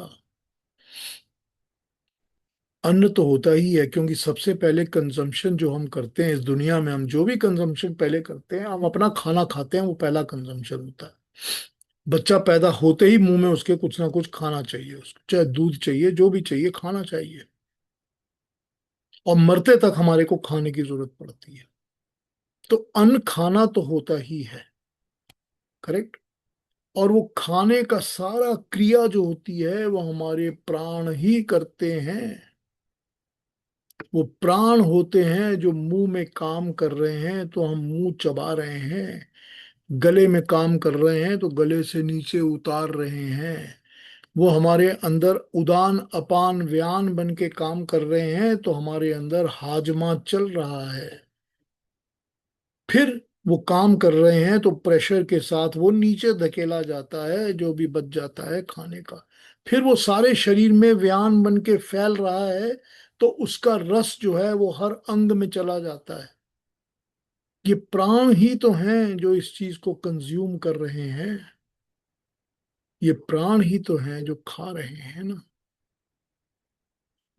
Speaker 1: अन्न तो होता ही है, क्योंकि सबसे पहले कंजम्पशन जो हम करते हैं इस दुनिया में, हम जो भी कंजम्पशन पहले करते हैं, हम अपना खाना खाते हैं, वो पहला कंजम्पशन होता है। बच्चा पैदा होते ही मुंह में उसके कुछ ना कुछ खाना चाहिए, उसको चाहे दूध चाहिए, जो भी चाहिए, खाना चाहिए। और मरते तक हमारे को खाने की जरूरत पड़ती है। तो अन्न खाना तो होता ही है, करेक्ट। और वो खाने का सारा क्रिया जो होती है वो हमारे प्राण ही करते हैं। वो प्राण होते हैं जो मुंह में काम कर रहे हैं तो हम मुंह चबा रहे हैं, गले में काम कर रहे हैं तो गले से नीचे उतार रहे हैं। वो हमारे अंदर उदान अपान व्यान बन के काम कर रहे हैं तो हमारे अंदर हाजमा चल रहा है। फिर वो काम कर रहे हैं तो प्रेशर के साथ वो नीचे धकेला जाता है, जो भी बच जाता है खाने का। फिर वो सारे शरीर में व्यान बन के फैल रहा है, तो उसका रस जो है वो हर अंग में चला जाता है। ये प्राण ही तो हैं जो इस चीज को कंज्यूम कर रहे हैं। ये प्राण ही तो हैं जो खा रहे हैं ना।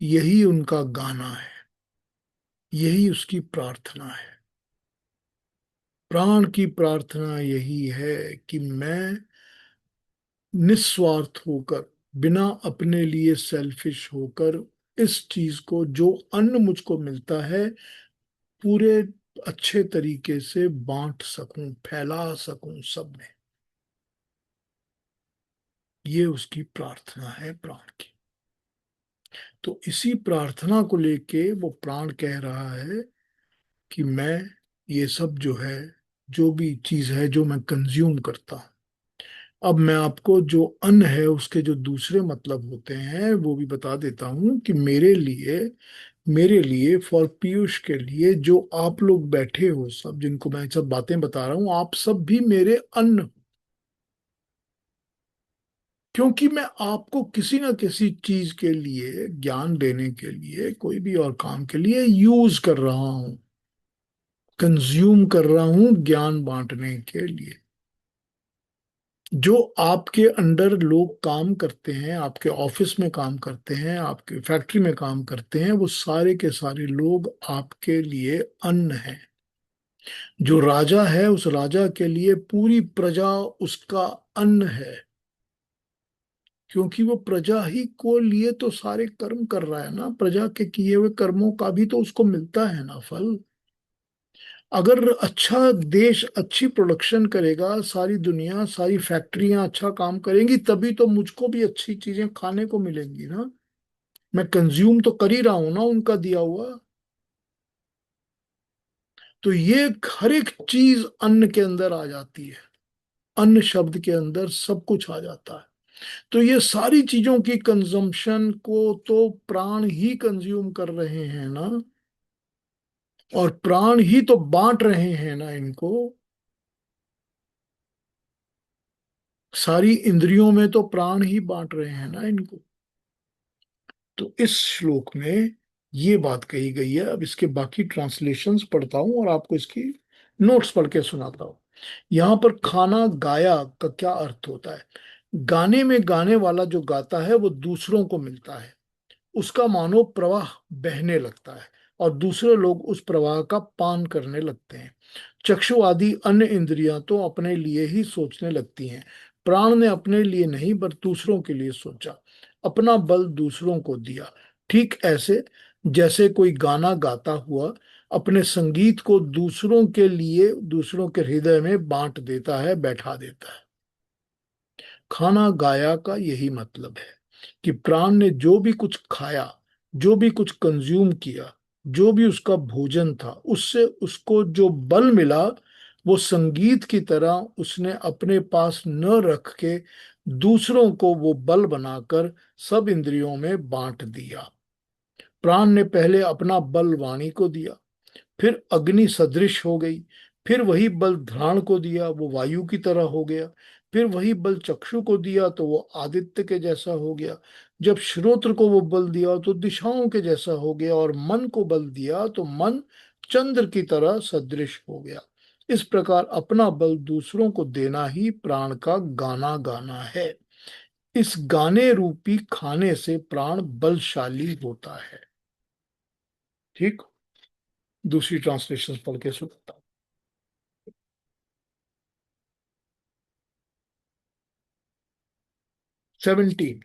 Speaker 1: यही उनका गाना है, यही उसकी प्रार्थना है। प्राण की प्रार्थना यही है कि मैं निस्वार्थ होकर, बिना अपने लिए सेल्फिश होकर, इस चीज को, जो अन्न मुझको मिलता है, पूरे अच्छे तरीके से बांट सकूं, फैला सकूं सब में। ये उसकी प्रार्थना है प्राण की। तो इसी प्रार्थना को लेके वो प्राण कह रहा है कि मैं ये सब जो है, जो भी चीज है जो मैं कंज्यूम करता हूं। अब मैं आपको जो अन्न है उसके जो दूसरे मतलब होते हैं वो भी बता देता हूं कि मेरे लिए फॉर पीयूष के लिए, जो आप लोग बैठे हो सब, जिनको मैं सब बातें बता रहा हूं, आप सब भी मेरे अन्न हो। क्योंकि मैं आपको किसी ना किसी चीज के लिए, ज्ञान देने के लिए, कोई भी और काम के लिए यूज कर रहा हूं, कंज्यूम कर रहा हूं ज्ञान बांटने के लिए। जो आपके अंडर लोग काम करते हैं, आपके ऑफिस में काम करते हैं, आपके फैक्ट्री में काम करते हैं, वो सारे के सारे लोग आपके लिए अन्न है। जो राजा है, उस राजा के लिए पूरी प्रजा उसका अन्न है। क्योंकि वो प्रजा ही को लिए तो सारे कर्म कर रहा है ना, प्रजा के किए हुए कर्मों का भी तो उसको मिलता है ना फल। अगर अच्छा देश अच्छी प्रोडक्शन करेगा, सारी दुनिया, सारी फैक्ट्रियां अच्छा काम करेंगी, तभी तो मुझको भी अच्छी चीजें खाने को मिलेंगी ना। मैं कंज्यूम तो कर ही रहा हूं ना उनका दिया हुआ। तो ये हर एक चीज अन्न के अंदर आ जाती है। अन्न शब्द के अंदर सब कुछ आ जाता है। तो ये सारी चीजों की कंजम्पशन को तो प्राण ही कंज्यूम कर रहे हैं ना, और प्राण ही तो बांट रहे हैं ना इनको। सारी इंद्रियों में तो प्राण ही बांट रहे हैं ना इनको। तो इस श्लोक में ये बात कही गई है। अब इसके बाकी ट्रांसलेशंस पढ़ता हूं और आपको इसकी नोट्स पढ़ के सुनाता हूं। यहाँ पर खाना गाया का क्या अर्थ होता है? गाने में गाने वाला जो गाता है वो दूसरों को मिलता है, उसका मानो प्रवाह बहने लगता है और दूसरे लोग उस प्रवाह का पान करने लगते हैं। चक्षु आदि अन्य इंद्रियां तो अपने लिए ही सोचने लगती हैं। प्राण ने अपने लिए नहीं पर दूसरों के लिए सोचा, अपना बल दूसरों को दिया। ठीक ऐसे जैसे कोई गाना गाता हुआ अपने संगीत को दूसरों के लिए, दूसरों के हृदय में बांट देता है, बैठा देता है। खाना गाया का यही मतलब है कि प्राण ने जो भी कुछ खाया, जो भी कुछ कंज्यूम किया, जो भी उसका भोजन था, उससे उसको जो बल मिला, वो संगीत की तरह उसने अपने पास न रख के दूसरों को वो बल बनाकर सब इंद्रियों में बांट दिया। प्राण ने पहले अपना बल वाणी को दिया, फिर अग्नि सदृश हो गई, फिर वही बल घ्राण को दिया, वो वायु की तरह हो गया, फिर वही बल चक्षु को दिया तो वो आदित्य के जैसा हो गया, जब श्रोत्र को वो बल दिया तो दिशाओं के जैसा हो गया, और मन को बल दिया तो मन चंद्र की तरह सदृश हो गया। इस प्रकार अपना बल दूसरों को देना ही प्राण का गाना गाना है। इस गाने रूपी खाने से प्राण बलशाली होता है। ठीक, दूसरी ट्रांसलेशन पढ़ के सुनता हूं। 17,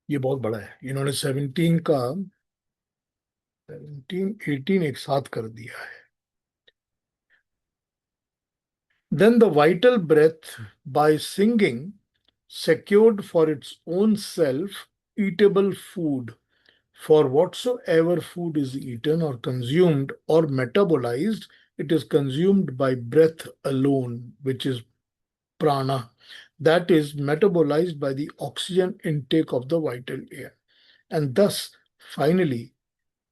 Speaker 1: ये बहुत बड़ा है, इन्होंने 17 का 17 18 एक साथ कर दिया है। Then the vital breath, by singing, secured for its own self eatable food. For whatsoever food is eaten or consumed or metabolized, it is consumed by breath alone, which is prana, that is metabolized by the oxygen intake of the vital air. And thus, finally,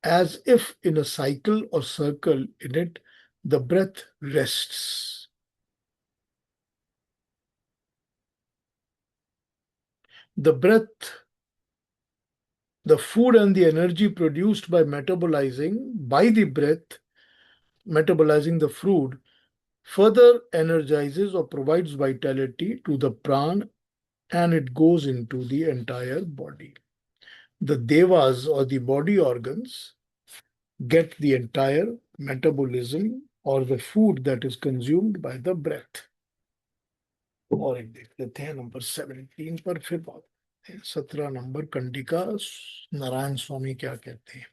Speaker 1: as if in a cycle or circle in it, the breath rests. The breath, the food and the energy produced by the breath, metabolizing the food, further energizes or provides vitality to the pran, and it goes into the entire body. The devas, or the body organs, get the entire metabolism or the food that is consumed by the breath. और एक देख लेते हैं number 17 पर, फिर बात 17 number कंडिका नारायण स्वामी क्या कहते हैं।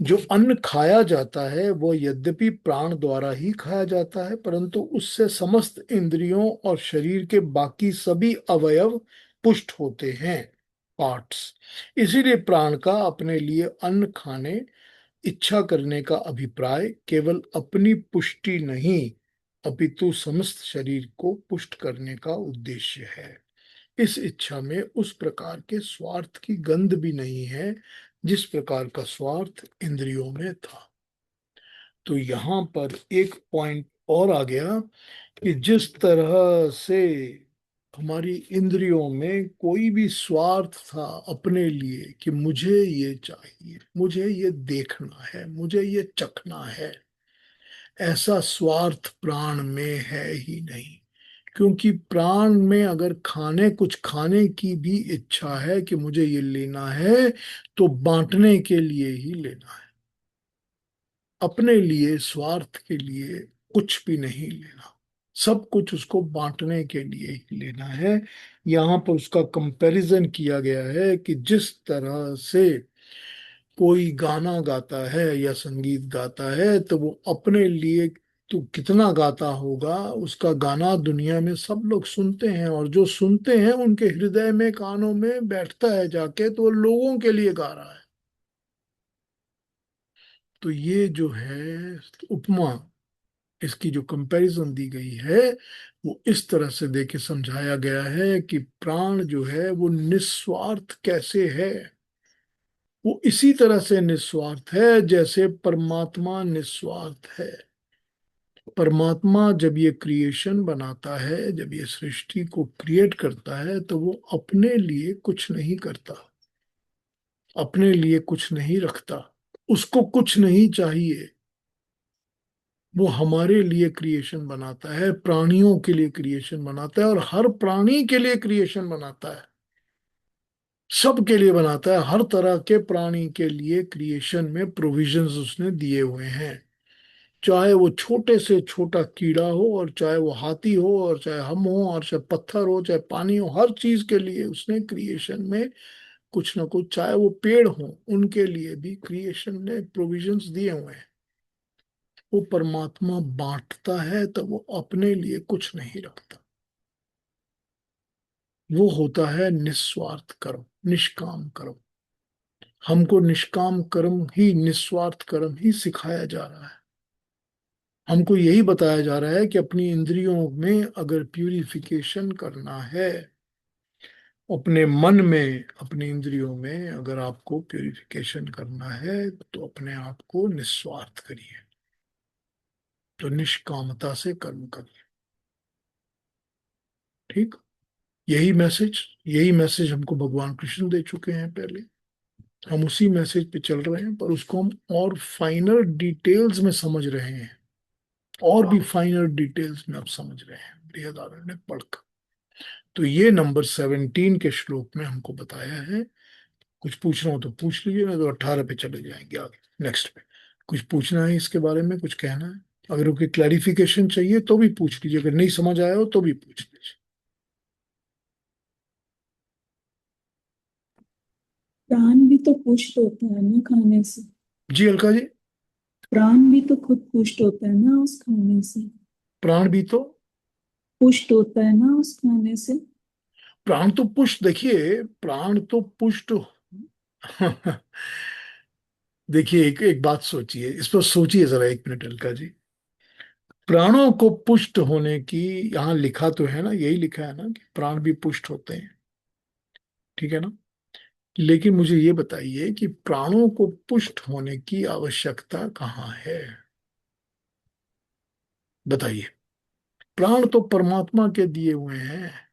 Speaker 1: जो अन्न खाया जाता है वो यद्यपि प्राण द्वारा ही खाया जाता है, परंतु उससे समस्त इंद्रियों और शरीर के बाकी सभी अवयव पुष्ट होते हैं, पार्ट्स। इसीलिए प्राण का अपने लिए अन्न खाने इच्छा करने का अभिप्राय केवल अपनी पुष्टि नहीं, अपितु समस्त शरीर को पुष्ट करने का उद्देश्य है। इस इच्छा में उस प्रकार के स्वार्थ की गंध भी नहीं है जिस प्रकार का स्वार्थ इंद्रियों में था। तो यहां पर एक पॉइंट और आ गया कि जिस तरह से हमारी इंद्रियों में कोई भी स्वार्थ था अपने लिए कि मुझे ये चाहिए, मुझे ये देखना है, मुझे ये चखना है, ऐसा स्वार्थ प्राण में है ही नहीं। क्योंकि प्राण में अगर कुछ खाने की भी इच्छा है कि मुझे ये लेना है, तो बांटने के लिए ही लेना है, अपने लिए स्वार्थ के लिए कुछ भी नहीं लेना, सब कुछ उसको बांटने के लिए ही लेना है। यहाँ पर उसका कंपैरिजन किया गया है कि जिस तरह से कोई गाना गाता है या संगीत गाता है तो वो अपने लिए तो कितना गाता होगा, उसका गाना दुनिया में सब लोग सुनते हैं, और जो सुनते हैं उनके हृदय में कानों में बैठता है जाके, तो वो लोगों के लिए गा रहा है। तो ये जो है उपमा, इसकी जो कंपैरिजन दी गई है वो इस तरह से देके समझाया गया है कि प्राण जो है वो निस्वार्थ कैसे है। वो इसी तरह से निस्वार्थ है जैसे परमात्मा निस्वार्थ है। परमात्मा जब ये क्रिएशन बनाता है, जब ये सृष्टि को क्रिएट करता है, तो वो अपने लिए कुछ नहीं करता, अपने लिए कुछ नहीं रखता, उसको कुछ नहीं चाहिए। वो हमारे लिए क्रिएशन बनाता है, प्राणियों के लिए क्रिएशन बनाता है, और हर प्राणी के लिए क्रिएशन बनाता है, सबके लिए बनाता है। हर तरह के प्राणी के लिए क्रिएशन में प्रोविजंस उसने दिए हुए हैं, चाहे वो छोटे से छोटा कीड़ा हो, और चाहे वो हाथी हो, और चाहे हम हो, और चाहे पत्थर हो, चाहे पानी हो, हर चीज के लिए उसने क्रिएशन में कुछ ना कुछ, चाहे वो पेड़ हो उनके लिए भी क्रिएशन ने प्रोविजंस दिए हुए हैं। वो परमात्मा बांटता है तो वो अपने लिए कुछ नहीं रखता, वो होता है निस्वार्थ कर्म, निष्काम कर्म। हमको निष्काम कर्म ही, निस्वार्थ कर्म ही सिखाया जा रहा है। हमको यही बताया जा रहा है कि अपनी इंद्रियों में अगर प्यूरिफिकेशन करना है, अपने मन में, अपनी इंद्रियों में अगर आपको प्यूरिफिकेशन करना है, तो अपने आप को निस्वार्थ करिए, तो निष्कामता से कर्म करिए। ठीक, यही मैसेज हमको भगवान कृष्ण दे चुके हैं पहले। हम उसी मैसेज पे चल रहे हैं, पर उसको हम और फाइनर डिटेल्स में समझ रहे हैं, और भी फाइनर डिटेल्स में आप समझ रहे हैं बृहदारण्यक पढ़कर। तो ये नंबर 17 के श्लोक में हमको बताया है। कुछ पूछना हो तो पूछ लीजिए, नहीं तो 18 पे चले जाएंगे आगे, नेक्स्ट पे। कुछ पूछना है इसके बारे में, कुछ कहना है? अगर कोई क्लैरिफिकेशन चाहिए तो भी पूछ लीजिए, अगर नहीं समझ आया हो तो भी पूछ लीजिए।
Speaker 7: प्राण भी तो पुष्ट होता है ना खाने से।
Speaker 1: जी अलका जी।
Speaker 7: प्राण भी तो खुद पुष्ट होता है ना उस खाने से।
Speaker 1: प्राण भी तो,
Speaker 7: पुष्ट होता है ना उस खाने से।
Speaker 1: प्राण तो पुष्ट, देखिए प्राण तो पुष्ट। देखिए एक एक बात सोचिए, इस पर सोचिए जरा 1 मिनट अलका जी। प्राणों को पुष्ट होने की, यहाँ लिखा तो है ना, यही लिखा है ना कि प्राण भी पुष्ट होते हैं, ठीक है ना? लेकिन मुझे ये बताइए कि प्राणों को पुष्ट होने की आवश्यकता कहाँ है? बताइए। प्राण तो परमात्मा के दिए हुए हैं।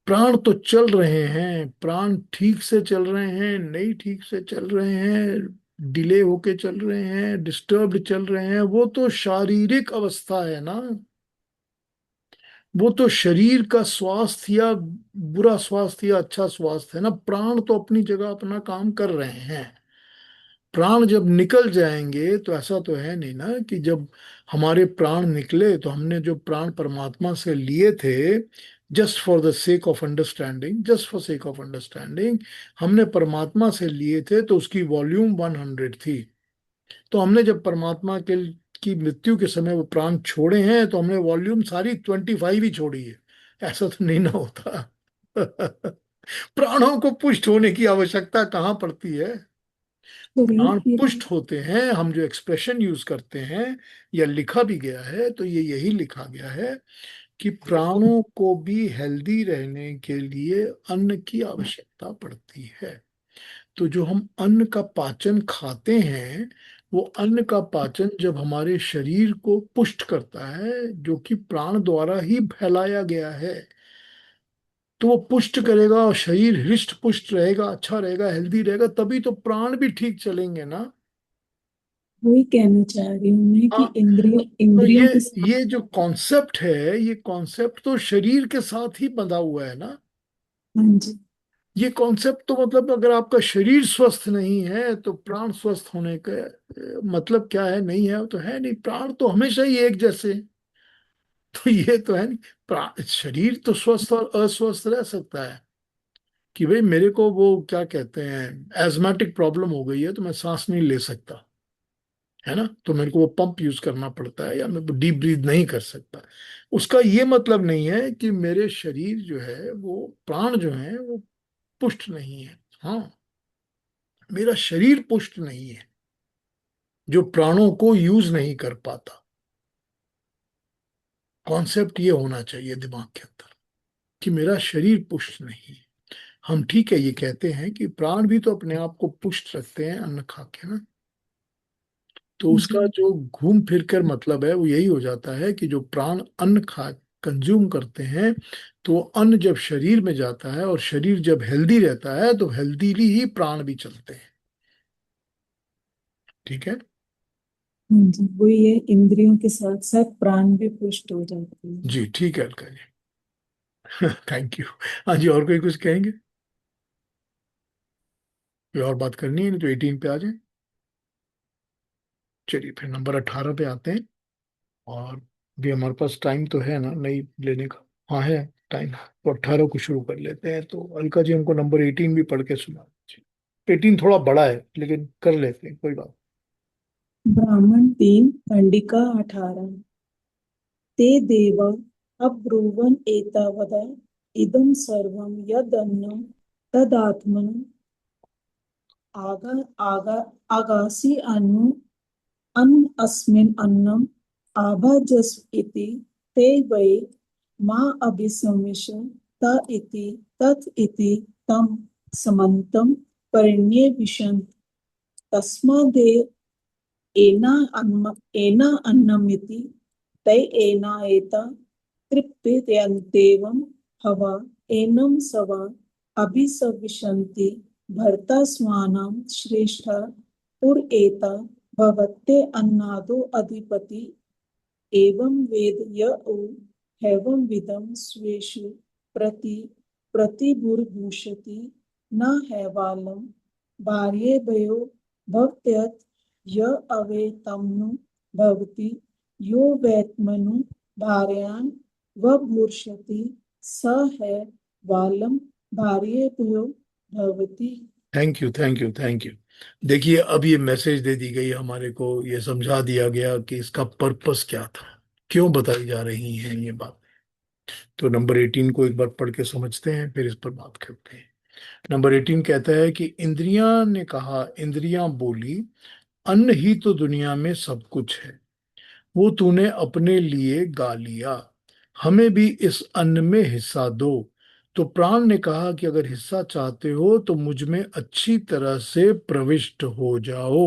Speaker 1: प्राण तो चल रहे हैं, प्राण ठीक से चल रहे हैं, नहीं ठीक से चल रहे हैं, डिले होके चल रहे हैं, डिस्टर्ब्ड चल रहे हैं, वो तो शारीरिक अवस्था है ना। वो तो शरीर का स्वास्थ्य या बुरा स्वास्थ्य या अच्छा स्वास्थ्य है ना। प्राण तो अपनी जगह अपना काम कर रहे हैं। प्राण जब निकल जाएंगे तो ऐसा तो है नहीं ना कि जब हमारे प्राण निकले तो हमने जो प्राण परमात्मा से लिए थे, just for the sake of understanding, just for sake of understanding, हमने परमात्मा से लिए थे तो उसकी वॉल्यूम 100 थी। तो हमने जब परमात्मा के की मृत्यु के समय वो प्राण छोड़े हैं तो हमने वॉल्यूम सारी 25 ही छोड़ी है। ऐसा तो नहीं ना होता। प्राणों को पुष्ट होने की आवश्यकता कहाँ पड़ती है?
Speaker 7: शरीर
Speaker 1: प्राण
Speaker 7: की
Speaker 1: पुष्ट होते हैं, हम जो एक्सप्रेशन यूज करते हैं, या लिखा भी गया है तो ये यही लिखा गया है कि प्राणों को भी हेल्दी रहने के लिए अन्न की आवश्यकता पड़ती है। तो जो हम अन्न का पाचन खाते हैं, वो अन्न का पाचन जब हमारे शरीर को पुष्ट करता है, जो कि प्राण द्वारा ही फैलाया गया है, तो वो पुष्ट करेगा और शरीर हृष्ट पुष्ट रहेगा, अच्छा रहेगा, हेल्दी रहेगा, तभी तो प्राण भी ठीक चलेंगे ना।
Speaker 7: वही कहना चाह रही हूँ मैं कि
Speaker 1: हाँ,
Speaker 7: इंद्रियों
Speaker 1: तो
Speaker 7: इंद्रियों
Speaker 1: ये
Speaker 7: के
Speaker 1: ये जो कॉन्सेप्ट है, ये कॉन्सेप्ट तो शरीर के साथ ही बंधा हुआ है ना।
Speaker 7: हाँ जी।
Speaker 1: ये कॉन्सेप्ट तो मतलब अगर आपका शरीर स्वस्थ नहीं है तो प्राण स्वस्थ होने का मतलब क्या है? नहीं है, वो तो है नहीं। प्राण तो हमेशा ही एक जैसे हैं। तो ये तो है नहीं। प्राण, शरीर तो स्वस्थ और अस्वस्थ रह सकता है कि भाई मेरे को वो क्या कहते हैं, एजमेटिक प्रॉब्लम हो गई है तो मैं सांस नहीं ले सकता, है ना, तो मेरे को वो पंप यूज करना पड़ता है, या मैं डीप ब्रीथ नहीं कर सकता। उसका ये मतलब नहीं है कि मेरे शरीर जो है, वो प्राण जो है वो पुष्ट नहीं है। हाँ, मेरा शरीर पुष्ट नहीं है जो प्राणों को यूज नहीं कर पाता। कॉन्सेप्ट ये होना चाहिए दिमाग के अंदर कि मेरा शरीर पुष्ट नहीं है। हम ठीक है ये कहते हैं कि प्राण भी तो अपने आप को पुष्ट रखते हैं अन्न खा के ना। तो
Speaker 7: जी।
Speaker 1: उसका जो घूम फिर कर मतलब है वो यही हो जाता है कि जो प्राण अन्न खा कंज्यूम करते हैं, तो अन्न जब शरीर में जाता है और शरीर जब हेल्दी रहता है तो हेल्दीली ही प्राण भी चलते हैं। ठीक है।
Speaker 7: हाँ जी, वही है, इंद्रियों के साथ साथ प्राण भी पुष्ट हो जाते हैं।
Speaker 1: जी ठीक है अलका जी। Thank you. हाँ जी, और कोई कुछ कहेंगे? कोई और बात करनी है? नहीं तो 18 पे आ जाए। चलिए फिर नंबर 18 पे आते हैं। और भी हमारे पास टाइम तो है ना नहीं लेने का? हाँ है टाइम, तो 18 को शुरू कर लेते हैं। तो अलका जी हमको नंबर 18 भी पढ़ के सुना दीजिए। 18 थोड़ा बड़ा है लेकिन कर लेते हैं, कोई बात।
Speaker 7: ब्राह्मण 3 कंडिका 18। ते देव अब्रुवन् एतावदा इदं सर्वं यदन्नं तदात्मन आगा आगा आगासि अनु अन्न अस्मिन् अन्नं आभाजस्व इति ते वै मा अभिसंविश त इति तत् इति तं समन्तं परिण्ये विशन्ति तस्मादेव एना अन्नमिति तै एना एता तृप्यन्तेवं हवा एनं सवा अभिसविशन्ति भर्ता स्वानां श्रेष्ठा पुरएता भवत्ते अन्नादो अधिपति एवं वेद य उ हैवं विदं स्वेषु प्रतिबुर्भूषति न हैवालं भार्येभ्यो भवत्यत् य अवेतमनु भवति यो वैत्मनु भार्यान् वभूषति स है वालम भार्येभ्यो भवति।
Speaker 1: Thank you, thank you, thank you. देखिए, अब ये मैसेज दे दी गई हमारे को, ये समझा दिया गया कि इसका पर्पस क्या था, क्यों बताई जा रही हैं ये बात। तो नंबर 18 को एक बार पढ़ के समझते हैं, फिर इस पर बात करते हैं। नंबर 18 कहता है कि इंद्रियां ने कहा, इंद्रियां बोली, अन्न ही तो दुनिया में सब कुछ है, वो तूने अपने लिए गा लिया, हमें भी इस अन्न में हिस्सा दो। तो प्राण ने कहा कि अगर हिस्सा चाहते हो तो मुझ में अच्छी तरह से प्रविष्ट हो जाओ।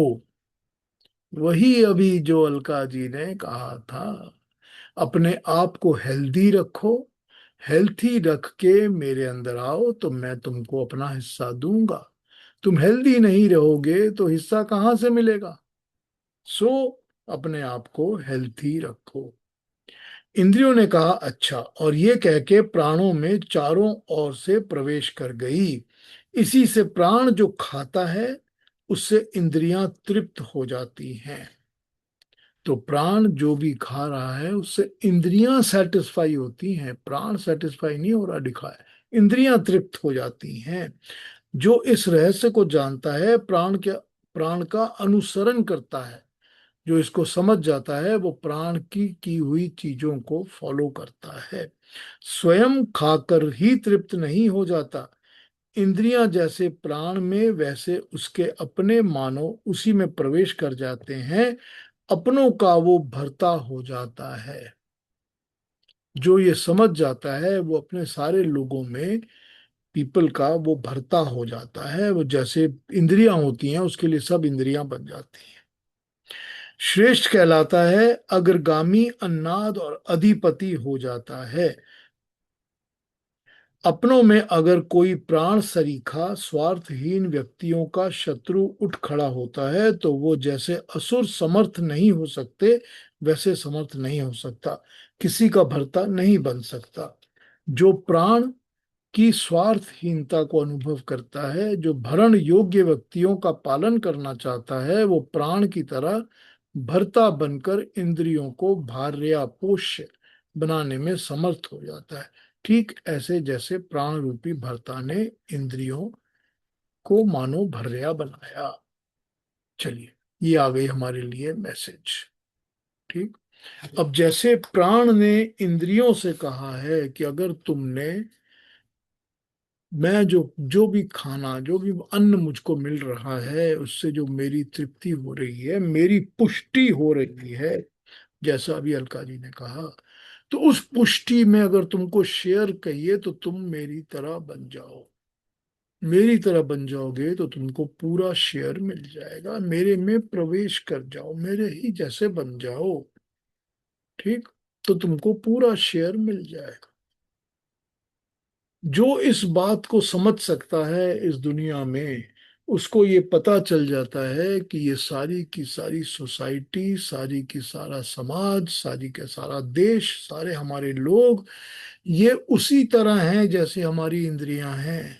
Speaker 1: वही अभी जो अलका जी ने कहा था, अपने आप को हेल्दी रखो, हेल्थी रख के मेरे अंदर आओ तो मैं तुमको अपना हिस्सा दूंगा। तुम हेल्दी नहीं रहोगे तो हिस्सा कहाँ से मिलेगा? सो अपने आप को हेल्थी रखो। इंद्रियों ने कहा अच्छा, और ये कह के प्राणों में चारों ओर से प्रवेश कर गई। इसी से प्राण जो खाता है उससे इंद्रियां तृप्त हो जाती हैं। तो प्राण जो भी खा रहा है उससे इंद्रियां सेटिस्फाई होती हैं, प्राण सेटिस्फाई नहीं हो रहा दिखा है, इंद्रियां तृप्त हो जाती हैं। जो इस रहस्य को जानता है, प्राण का अनुसरण करता है, जो इसको समझ जाता है वो प्राण की हुई चीजों को फॉलो करता है। स्वयं खाकर ही तृप्त नहीं हो जाता। इंद्रियां जैसे प्राण में, वैसे उसके अपने मानो उसी में प्रवेश कर जाते हैं, अपनों का वो भरता हो जाता है। जो ये समझ जाता है वो अपने सारे लोगों में, पीपल का वो भरता हो जाता है। वो जैसे इंद्रियां होती हैं उसके लिए सब इंद्रियां बन जाती हैं। श्रेष्ठ कहलाता है अग्रगामी, अन्नाद और अधिपति हो जाता है। अपनों में अगर कोई प्राण सरीखा स्वार्थहीन व्यक्तियों का शत्रु उठ खड़ा होता है तो वो जैसे असुर समर्थ नहीं हो सकते वैसे समर्थ नहीं हो सकता, किसी का भरता नहीं बन सकता। जो प्राण की स्वार्थहीनता को अनुभव करता है, जो भरण योग्य व्यक्तियों का पालन करना चाहता है, वो प्राण की तरह भरता बनकर इंद्रियों को भार्या पोष्य बनाने में समर्थ हो जाता है। ठीक ऐसे जैसे प्राण रूपी भरता ने इंद्रियों को मानो भर्या बनाया। चलिए, ये आ गई हमारे लिए मैसेज। ठीक। अब जैसे प्राण ने इंद्रियों से कहा है कि अगर तुमने, मैं जो जो भी खाना, जो भी अन्न मुझको मिल रहा है उससे जो मेरी तृप्ति हो रही है, मेरी पुष्टि हो रही है, जैसा अभी अलका जी ने कहा, तो उस पुष्टि में अगर तुमको शेयर कहिए तो तुम मेरी तरह बन जाओ। मेरी तरह बन जाओगे तो तुमको पूरा शेयर मिल जाएगा, मेरे में प्रवेश कर जाओ, मेरे ही जैसे बन जाओ। ठीक। तो तुमको पूरा शेयर मिल जाएगा। जो इस बात को समझ सकता है इस दुनिया में, उसको ये पता चल जाता है कि ये सारी की सारी सोसाइटी, सारी की सारा समाज, सारी का सारा देश, सारे हमारे लोग ये उसी तरह हैं जैसे हमारी इंद्रियां हैं।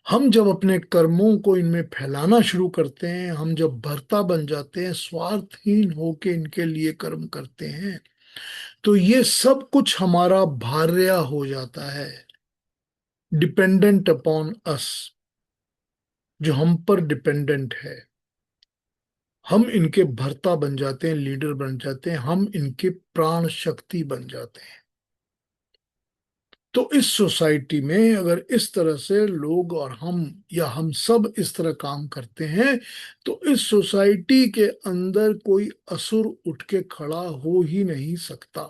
Speaker 1: हम जब अपने कर्मों को इनमें फैलाना शुरू करते हैं, हम जब भर्ता बन जाते हैं, स्वार्थहीन होके इनके लिए कर्म करते हैं, तो ये सब कुछ हमारा भार्या हो जाता है, डिपेंडेंट अपॉन अस, जो हम पर डिपेंडेंट है। हम इनके भर्ता बन जाते हैं, लीडर बन जाते हैं, हम इनके प्राण शक्ति बन जाते हैं। तो इस सोसाइटी में अगर इस तरह से लोग और हम या हम सब इस तरह काम करते हैं तो इस सोसाइटी के अंदर कोई असुर उठ के खड़ा हो ही नहीं सकता।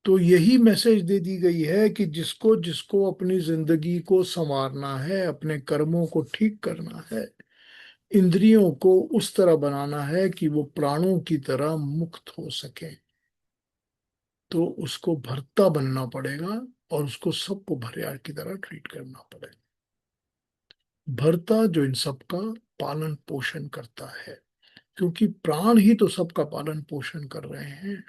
Speaker 1: तो यही मैसेज दे दी गई है कि जिसको जिसको अपनी जिंदगी को संवारना है, अपने कर्मों को ठीक करना है, इंद्रियों को उस तरह बनाना है कि वो प्राणों की तरह मुक्त हो सके, तो उसको भरता बनना पड़ेगा और उसको सबको भरयार की तरह ट्रीट करना पड़ेगा। भरता जो इन सबका पालन पोषण करता है, क्योंकि प्राण ही तो सबका पालन पोषण कर रहे हैं।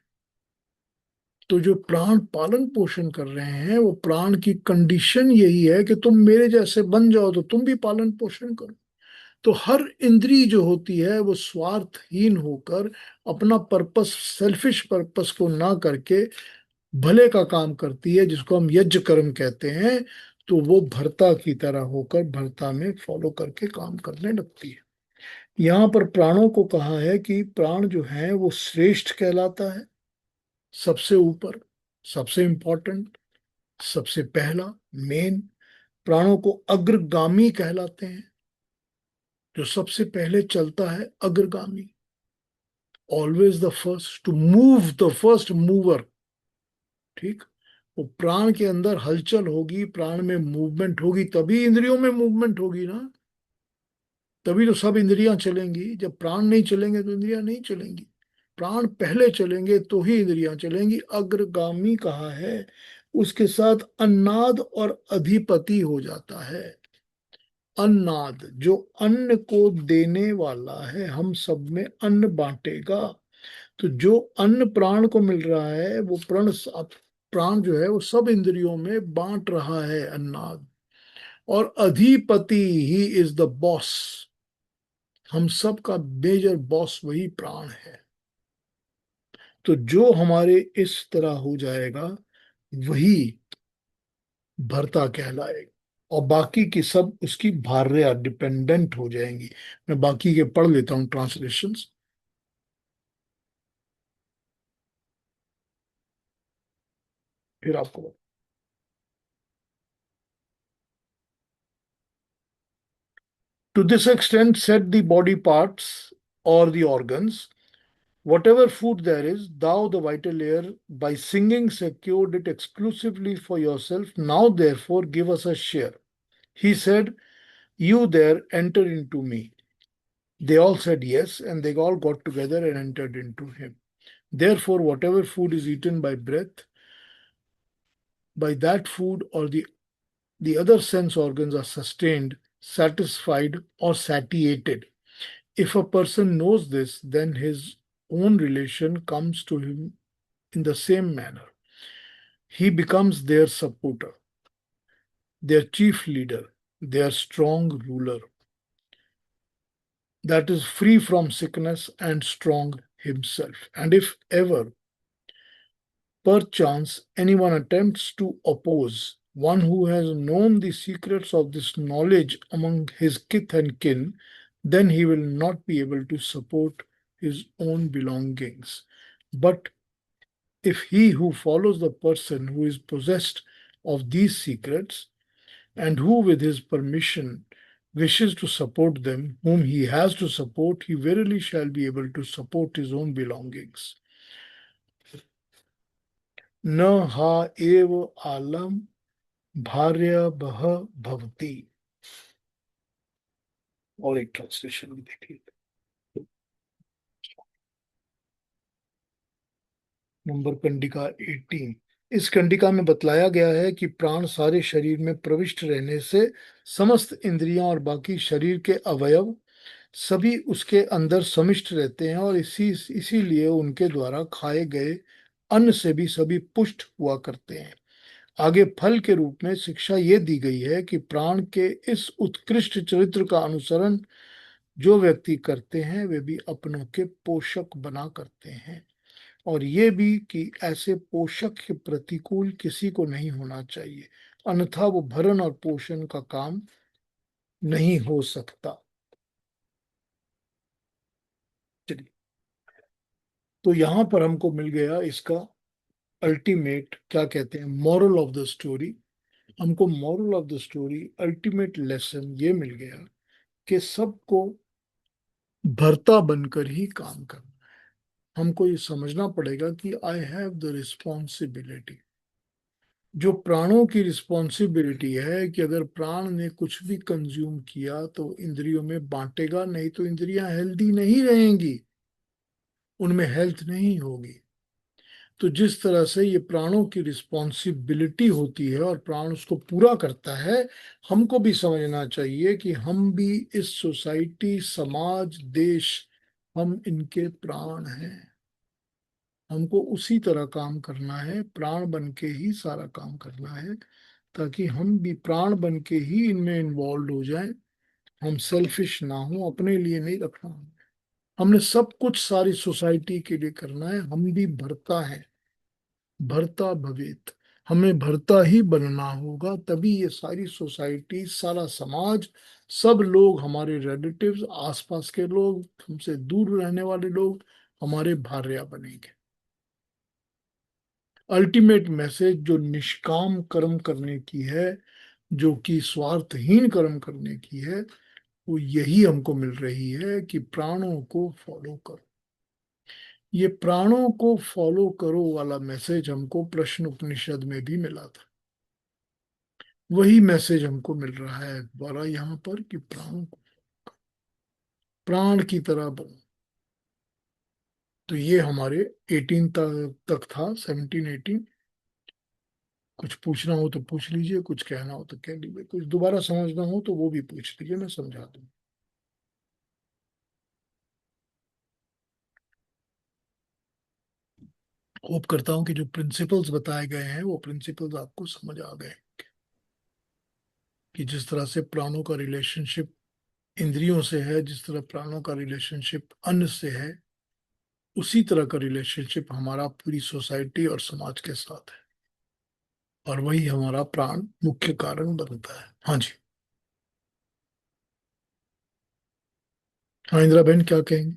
Speaker 1: तो जो प्राण पालन पोषण कर रहे हैं वो प्राण की कंडीशन यही है कि तुम मेरे जैसे बन जाओ तो तुम भी पालन पोषण करो। तो हर इंद्री जो होती है वो स्वार्थहीन होकर अपना पर्पस, सेल्फिश पर्पस को ना करके भले का काम करती है, जिसको हम यज्ञ कर्म कहते हैं। तो वो भर्ता की तरह होकर भर्ता में फॉलो करके काम करने लगती है। यहाँ पर प्राणों को कहा है कि प्राण जो है वो श्रेष्ठ कहलाता है, सबसे ऊपर, सबसे इंपॉर्टेंट, सबसे पहला, मेन। प्राणों को अग्रगामी कहलाते हैं, जो सबसे पहले चलता है, अग्रगामी, always the first to move, the first mover. ठीक। वो प्राण के अंदर हलचल होगी, प्राण में मूवमेंट होगी, तभी इंद्रियों में मूवमेंट होगी ना, तभी तो सब इंद्रियां चलेंगी। जब प्राण नहीं चलेंगे तो इंद्रियां नहीं चलेंगी। प्राण पहले चलेंगे तो ही इंद्रियां चलेंगी। अग्रगामी कहा है, उसके साथ अन्नाद और अधिपति हो जाता है। अन्नाद जो अन्न को देने वाला है, हम सब में अन्न बांटेगा। तो जो अन्न प्राण को मिल रहा है वो प्राण जो है वो सब इंद्रियों में बांट रहा है अन्नाद। और अधिपति ही इज द बॉस, हम सब का मेजर बॉस वही प्राण है। तो जो हमारे इस तरह हो जाएगा वही भर्ता कहलाएगा, और बाकी की सब उसकी भार्या, डिपेंडेंट हो जाएंगी। मैं बाकी के पढ़ लेता हूँ ट्रांसलेशंस, फिर आपको। To this extent, said the body parts or the organs, whatever food there is, thou, the vital air, by singing secured it exclusively for yourself. Now, therefore, give us a share. He said, you there enter into me. They all said yes, and they all got together and entered into him. Therefore, whatever food is eaten by breath, by that food or the other sense organs are sustained, satisfied, or satiated. If a person knows this, then his own relation comes to him in the same manner. He becomes their supporter, their chief leader, their strong ruler, that is free from sickness and strong himself. And if ever, perchance, anyone attempts to oppose one who has known the secrets of this knowledge among his kith and kin, then he will not be able to support his own belongings. But if he who follows the person who is possessed of these secrets, and who with his permission wishes to support them, whom he has to support, he verily shall be able to support his own belongings. न हा एव आलम भार्य बह भवती। और एक translation भी देखिए, number कंडिका 18। इस कंडिका में बतलाया गया है कि प्राण सारे शरीर में प्रविष्ट रहने से समस्त इंद्रियां और बाकी शरीर के अवयव सभी उसके अंदर समिष्ट रहते हैं, और इसीलिए उनके द्वारा खाए गए अन्न से भी सभी पुष्ट हुआ करते हैं। आगे फल के रूप में शिक्षा ये दी गई है कि प्राण के इस उत्कृष्ट चरित्र का अनुसरण जो व्यक्ति करते हैं वे भी अपनों के पोषक बना करते हैं, और ये भी कि ऐसे पोषक के प्रतिकूल किसी को नहीं होना चाहिए, अन्यथा वो भरण और पोषण का काम नहीं हो सकता। चलिए, तो यहां पर हमको मिल गया इसका अल्टीमेट क्या कहते हैं, मॉरल ऑफ द स्टोरी, हमको moral of the story ultimate lesson ये मिल गया कि सबको भरता बनकर ही काम करना। हमको ये समझना पड़ेगा कि आई हैव द रिस्पॉन्सिबिलिटी, जो प्राणों की रिस्पॉन्सिबिलिटी है कि अगर प्राण ने कुछ भी कंज्यूम किया तो इंद्रियों में बांटेगा, नहीं तो इंद्रियां हेल्दी नहीं रहेंगी, उनमें हेल्थ नहीं होगी। तो जिस तरह से ये प्राणों की रिस्पॉन्सिबिलिटी होती है और प्राण उसको पूरा करता है, हमको भी समझना चाहिए कि हम भी इस सोसाइटी, समाज, देश, हम इनके प्राण हैं। हमको उसी तरह काम करना है, प्राण बन के ही सारा काम करना है, ताकि हम भी प्राण बन के ही इनमें इन्वॉल्व हो जाएं। हम सेल्फिश ना हो, अपने लिए नहीं रखना। हमने सब कुछ सारी सोसाइटी के लिए करना है, हम भी भरता है, भरता भवेत, हमें भरता ही बनना होगा, तभी ये सारी सोसाइटी, सारा समाज, सब लोग, हमारे रिलेटिव्स, आसपास के लोग, हमसे दूर रहने वाले लोग हमारे भार्या बनेंगे। अल्टीमेट मैसेज जो निष्काम कर्म करने की है, जो कि स्वार्थहीन कर्म करने की है, वो यही हमको मिल रही है कि प्राणों को फॉलो करो। ये प्राणों को फॉलो करो वाला मैसेज हमको प्रश्न उपनिषद में भी मिला था। वही मैसेज हमको मिल रहा है द्वारा यहाँ पर कि प्राणों को, प्राण की तरह बनो। तो ये हमारे 18 तक था, 17 18। कुछ पूछना हो तो पूछ लीजिए, कुछ कहना हो तो कह लीजिए, कुछ दोबारा समझना हो तो वो भी पूछ लीजिए, मैं समझा दूँ। होप करता हूँ कि जो प्रिंसिपल्स बताए गए हैं वो प्रिंसिपल्स आपको समझ आ गए, कि जिस तरह से प्राणों का रिलेशनशिप इंद्रियों से है, जिस तरह प्राणों का रिलेशनशिप अन्न से है, उसी तरह का रिलेशनशिप हमारा पूरी सोसाइटी और समाज के साथ है, और वही हमारा प्राण मुख्य कारण बनता है। हाँ जी, हाँ इंदिरा बहन क्या कहेंगे?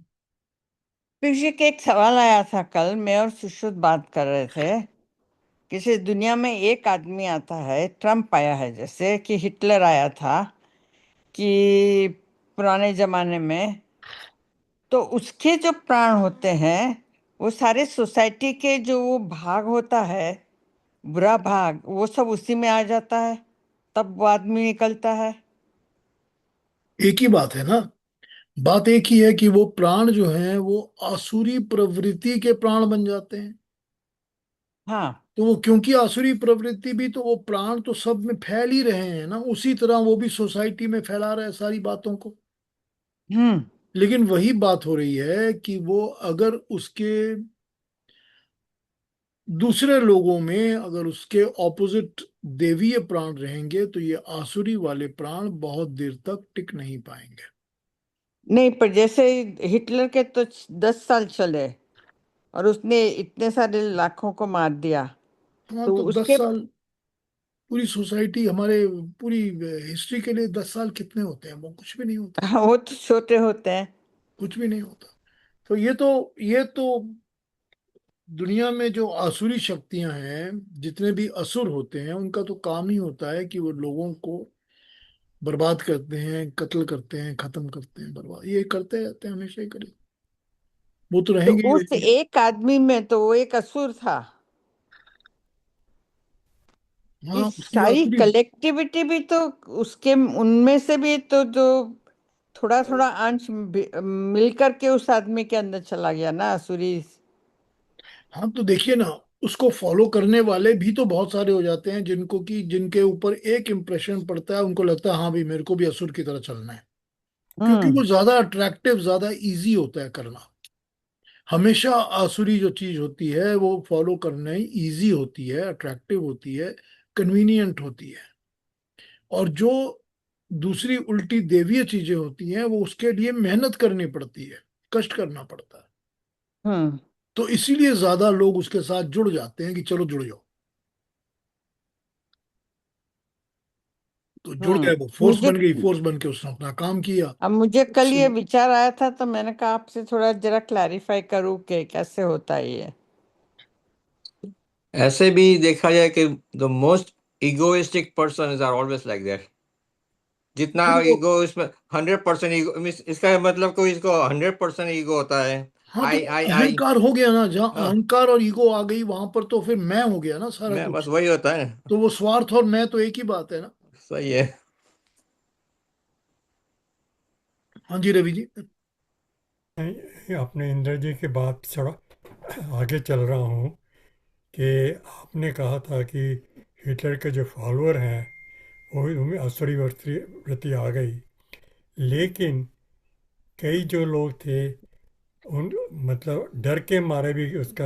Speaker 4: पीयूष जी के एक सवाल आया था, कल मैं और सुश्रुत बात कर रहे थे। किसी दुनिया में एक आदमी आता है, ट्रम्प आया है, जैसे कि हिटलर आया था कि पुराने जमाने में, तो उसके जो प्राण होते हैं वो सारे सोसाइटी के जो वो भाग होता है, बुरा भाग, वो सब उसी में आ जाता है, तब वो आदमी निकलता है।
Speaker 1: एक ही बात है ना, बात एक ही है कि वो प्राण जो हैं वो आसुरी प्रवृत्ति के प्राण बन जाते हैं।
Speaker 4: हाँ।
Speaker 1: तो वो क्योंकि आसुरी प्रवृत्ति भी, तो वो प्राण तो सब में फैल ही रहे हैं ना, उसी तरह वो भी सोसाइटी में फैला रहे हैं सारी बातों को।
Speaker 4: हम्म।
Speaker 1: लेकिन वही बात हो रही है कि वो अगर उसके दूसरे लोगों में अगर उसके ऑपोजिट देवीय प्राण रहेंगे तो ये आसुरी वाले प्राण बहुत देर तक टिक नहीं पाएंगे।
Speaker 4: नहीं, पर जैसे हिटलर के तो 10 साल चले और उसने इतने सारे लाखों को मार दिया,
Speaker 1: हाँ
Speaker 4: तो
Speaker 1: तो दस
Speaker 4: उसके
Speaker 1: साल पूरी सोसाइटी, हमारे पूरी हिस्ट्री के लिए 10 साल कितने होते हैं? वो कुछ भी नहीं होता,
Speaker 4: वो तो छोटे होते हैं।
Speaker 1: कुछ भी नहीं होता। तो ये तो दुनिया में जो आसुरी शक्तियां हैं, जितने भी असुर होते हैं, उनका तो काम ही होता है कि वो लोगों को बर्बाद करते हैं, कत्ल करते हैं, खत्म करते हैं, बर्बाद ये करते रहते हैं, हमेशा ही करें, वो तो
Speaker 4: तो
Speaker 1: रहेंगे ही
Speaker 4: उस
Speaker 1: रहेंगे।
Speaker 4: एक आदमी में तो वो एक असुर था।
Speaker 1: हाँ
Speaker 4: इस
Speaker 1: उसकी
Speaker 4: सारी
Speaker 1: आसुरी,
Speaker 4: कलेक्टिविटी भी तो उसके, उनमें से भी तो जो थोड़ा थोड़ा अंश मिल करके उस आदमी के अंदर चला गया ना, असुरी।
Speaker 1: हाँ तो देखिए ना, उसको फॉलो करने वाले भी तो बहुत सारे हो जाते हैं, जिनको कि जिनके ऊपर एक इम्प्रेशन पड़ता है, उनको लगता है हाँ भाई मेरे को भी असुर की तरह चलना है, क्योंकि
Speaker 4: हम्म।
Speaker 1: वो ज्यादा अट्रैक्टिव, ज्यादा इजी होता है करना। हमेशा आसुरी जो चीज होती है वो फॉलो करना ही इजी होती है, अट्रैक्टिव होती है, कन्वीनियंट होती है। और जो दूसरी उल्टी देवीय चीजें होती हैं वो उसके लिए मेहनत करनी पड़ती है, कष्ट करना पड़ता है।
Speaker 4: हम्म।
Speaker 1: तो इसीलिए ज्यादा लोग उसके साथ जुड़ जाते हैं कि चलो जुड़ जाओ। तो जुड़ गए, वो फोर्स
Speaker 4: मुझे
Speaker 1: बन गई, फोर्स बन के उसने अपना काम किया।
Speaker 4: अब मुझे कल ये
Speaker 1: से-
Speaker 4: विचार आया था, तो मैंने कहा आपसे थोड़ा जरा क्लैरिफाई करूँ कि कैसे होता है ये।
Speaker 3: ऐसे भी देखा जाए कि the most egoistic person are always like that. जितना
Speaker 1: फिर वो,
Speaker 3: ईगो इसमें 100% ईगो, इसका मतलब कोई इसको 100% ईगो होता है।
Speaker 1: हाँ तो
Speaker 3: आई आई आई।
Speaker 1: अहंकार हो गया ना, जहाँ
Speaker 3: हाँ,
Speaker 1: अहंकार और ईगो आ गई वहां पर तो फिर मैं हो गया ना सारा
Speaker 3: मैं बस
Speaker 1: कुछ।
Speaker 3: वही होता है।
Speaker 1: तो वो स्वार्थ और मैं तो एक ही बात है ना।
Speaker 3: सही है।
Speaker 1: हाँ जी रवि जी।
Speaker 8: नहीं, अपने इंद्र जी की बात थोड़ा आगे चल रहा हूँ कि आपने कहा था कि हिटलर के जो फॉलोअर हैं वो उनमें असुरी वृत्ति वृत्ति आ गई, लेकिन कई जो लोग थे उन मतलब डर के मारे भी उसका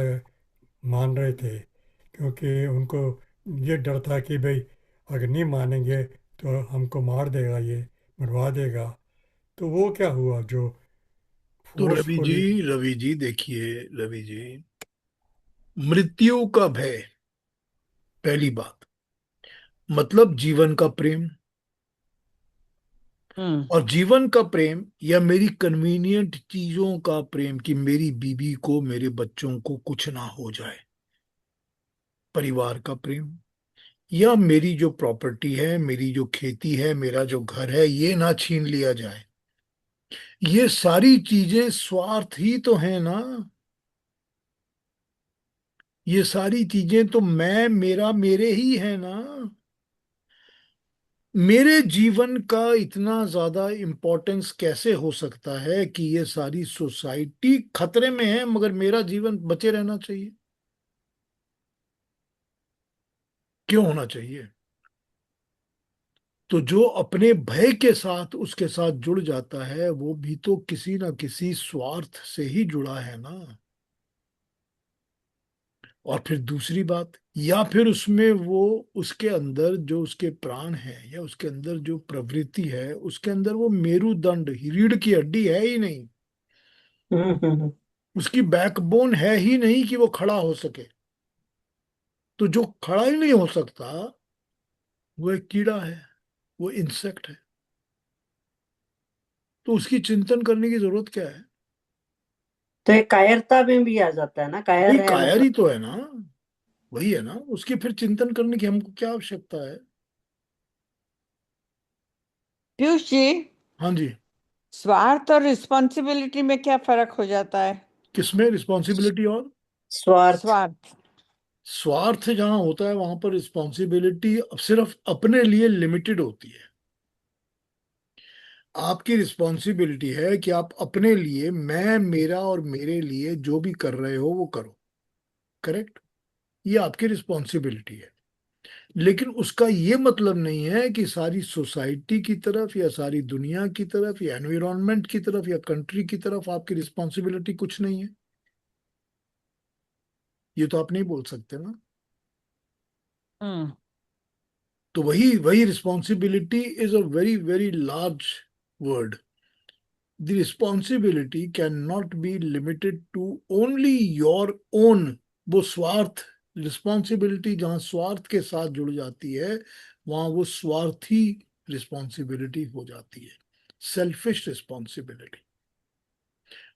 Speaker 8: मान रहे थे, क्योंकि उनको ये डर था कि भाई अगर नहीं मानेंगे तो हमको मार देगा, ये मरवा देगा। तो वो क्या हुआ जो
Speaker 1: तो
Speaker 8: फोर्सफुली।
Speaker 1: रवि जी देखिए, रवि जी, मृत्यु का भय पहली बात, मतलब जीवन का प्रेम।
Speaker 4: हम्म।
Speaker 1: और जीवन का प्रेम या मेरी कन्वीनियंट चीजों का प्रेम कि मेरी बीवी को, मेरे बच्चों को कुछ ना हो जाए, परिवार का प्रेम, या मेरी जो प्रॉपर्टी है, मेरी जो खेती है, मेरा जो घर है, ये ना छीन लिया जाए। ये सारी चीजें स्वार्थ ही तो है ना। ये सारी चीजें तो मैं, मेरा, मेरे ही है ना। मेरे जीवन का इतना ज्यादा इंपॉर्टेंस कैसे हो सकता है कि ये सारी सोसाइटी खतरे में है मगर मेरा जीवन बचे रहना चाहिए? क्यों होना चाहिए? तो जो अपने भय के साथ उसके साथ जुड़ जाता है वो भी तो किसी ना किसी स्वार्थ से ही जुड़ा है ना। और फिर दूसरी बात, या फिर उसमें वो, उसके अंदर जो उसके प्राण है या उसके अंदर जो प्रवृत्ति है, उसके अंदर वो मेरुदंड, रीढ़ की हड्डी है ही नहीं। उसकी बैकबोन है ही नहीं कि वो खड़ा हो सके। तो जो खड़ा ही नहीं हो सकता वो एक कीड़ा है, वो इंसेक्ट है। तो उसकी चिंतन करने की जरूरत क्या है?
Speaker 9: तो ये कायरता में भी आ जाता है ना,
Speaker 1: वही
Speaker 9: कायर है
Speaker 1: कायर
Speaker 9: मतलब।
Speaker 1: ही तो है ना। वही है ना, उसकी फिर चिंतन करने की हमको क्या आवश्यकता है?
Speaker 4: पीयूष जी,
Speaker 1: हाँ जी।
Speaker 4: स्वार्थ और रिस्पॉन्सिबिलिटी में क्या फर्क हो जाता है?
Speaker 1: किसमें रिस्पॉन्सिबिलिटी और
Speaker 9: स्वार्थ।
Speaker 4: स्वार्थ।
Speaker 1: स्वार्थ जहां होता है वहां पर रिस्पॉन्सिबिलिटी सिर्फ अपने लिए लिमिटेड होती है। आपकी रिस्पॉन्सिबिलिटी है कि आप अपने लिए, मैं, मेरा और मेरे लिए जो भी कर रहे हो वो करो। करेक्ट? ये आपकी रिस्पॉन्सिबिलिटी है। लेकिन उसका ये मतलब नहीं है कि सारी सोसाइटी की तरफ या सारी दुनिया की तरफ या एनवायरनमेंट की तरफ या कंट्री की तरफ आपकी रिस्पॉन्सिबिलिटी कुछ नहीं है। ये तो आप नहीं बोल सकते ना।
Speaker 4: हम्म।
Speaker 1: तो वही वही responsibility is a very very large word. The responsibility cannot be limited to only your own। वो स्वार्थ, रिस्पॉन्सिबिलिटी जहां स्वार्थ के साथ जुड़ जाती है वहां वो स्वार्थी रिस्पॉन्सिबिलिटी हो जाती है, selfish responsibility.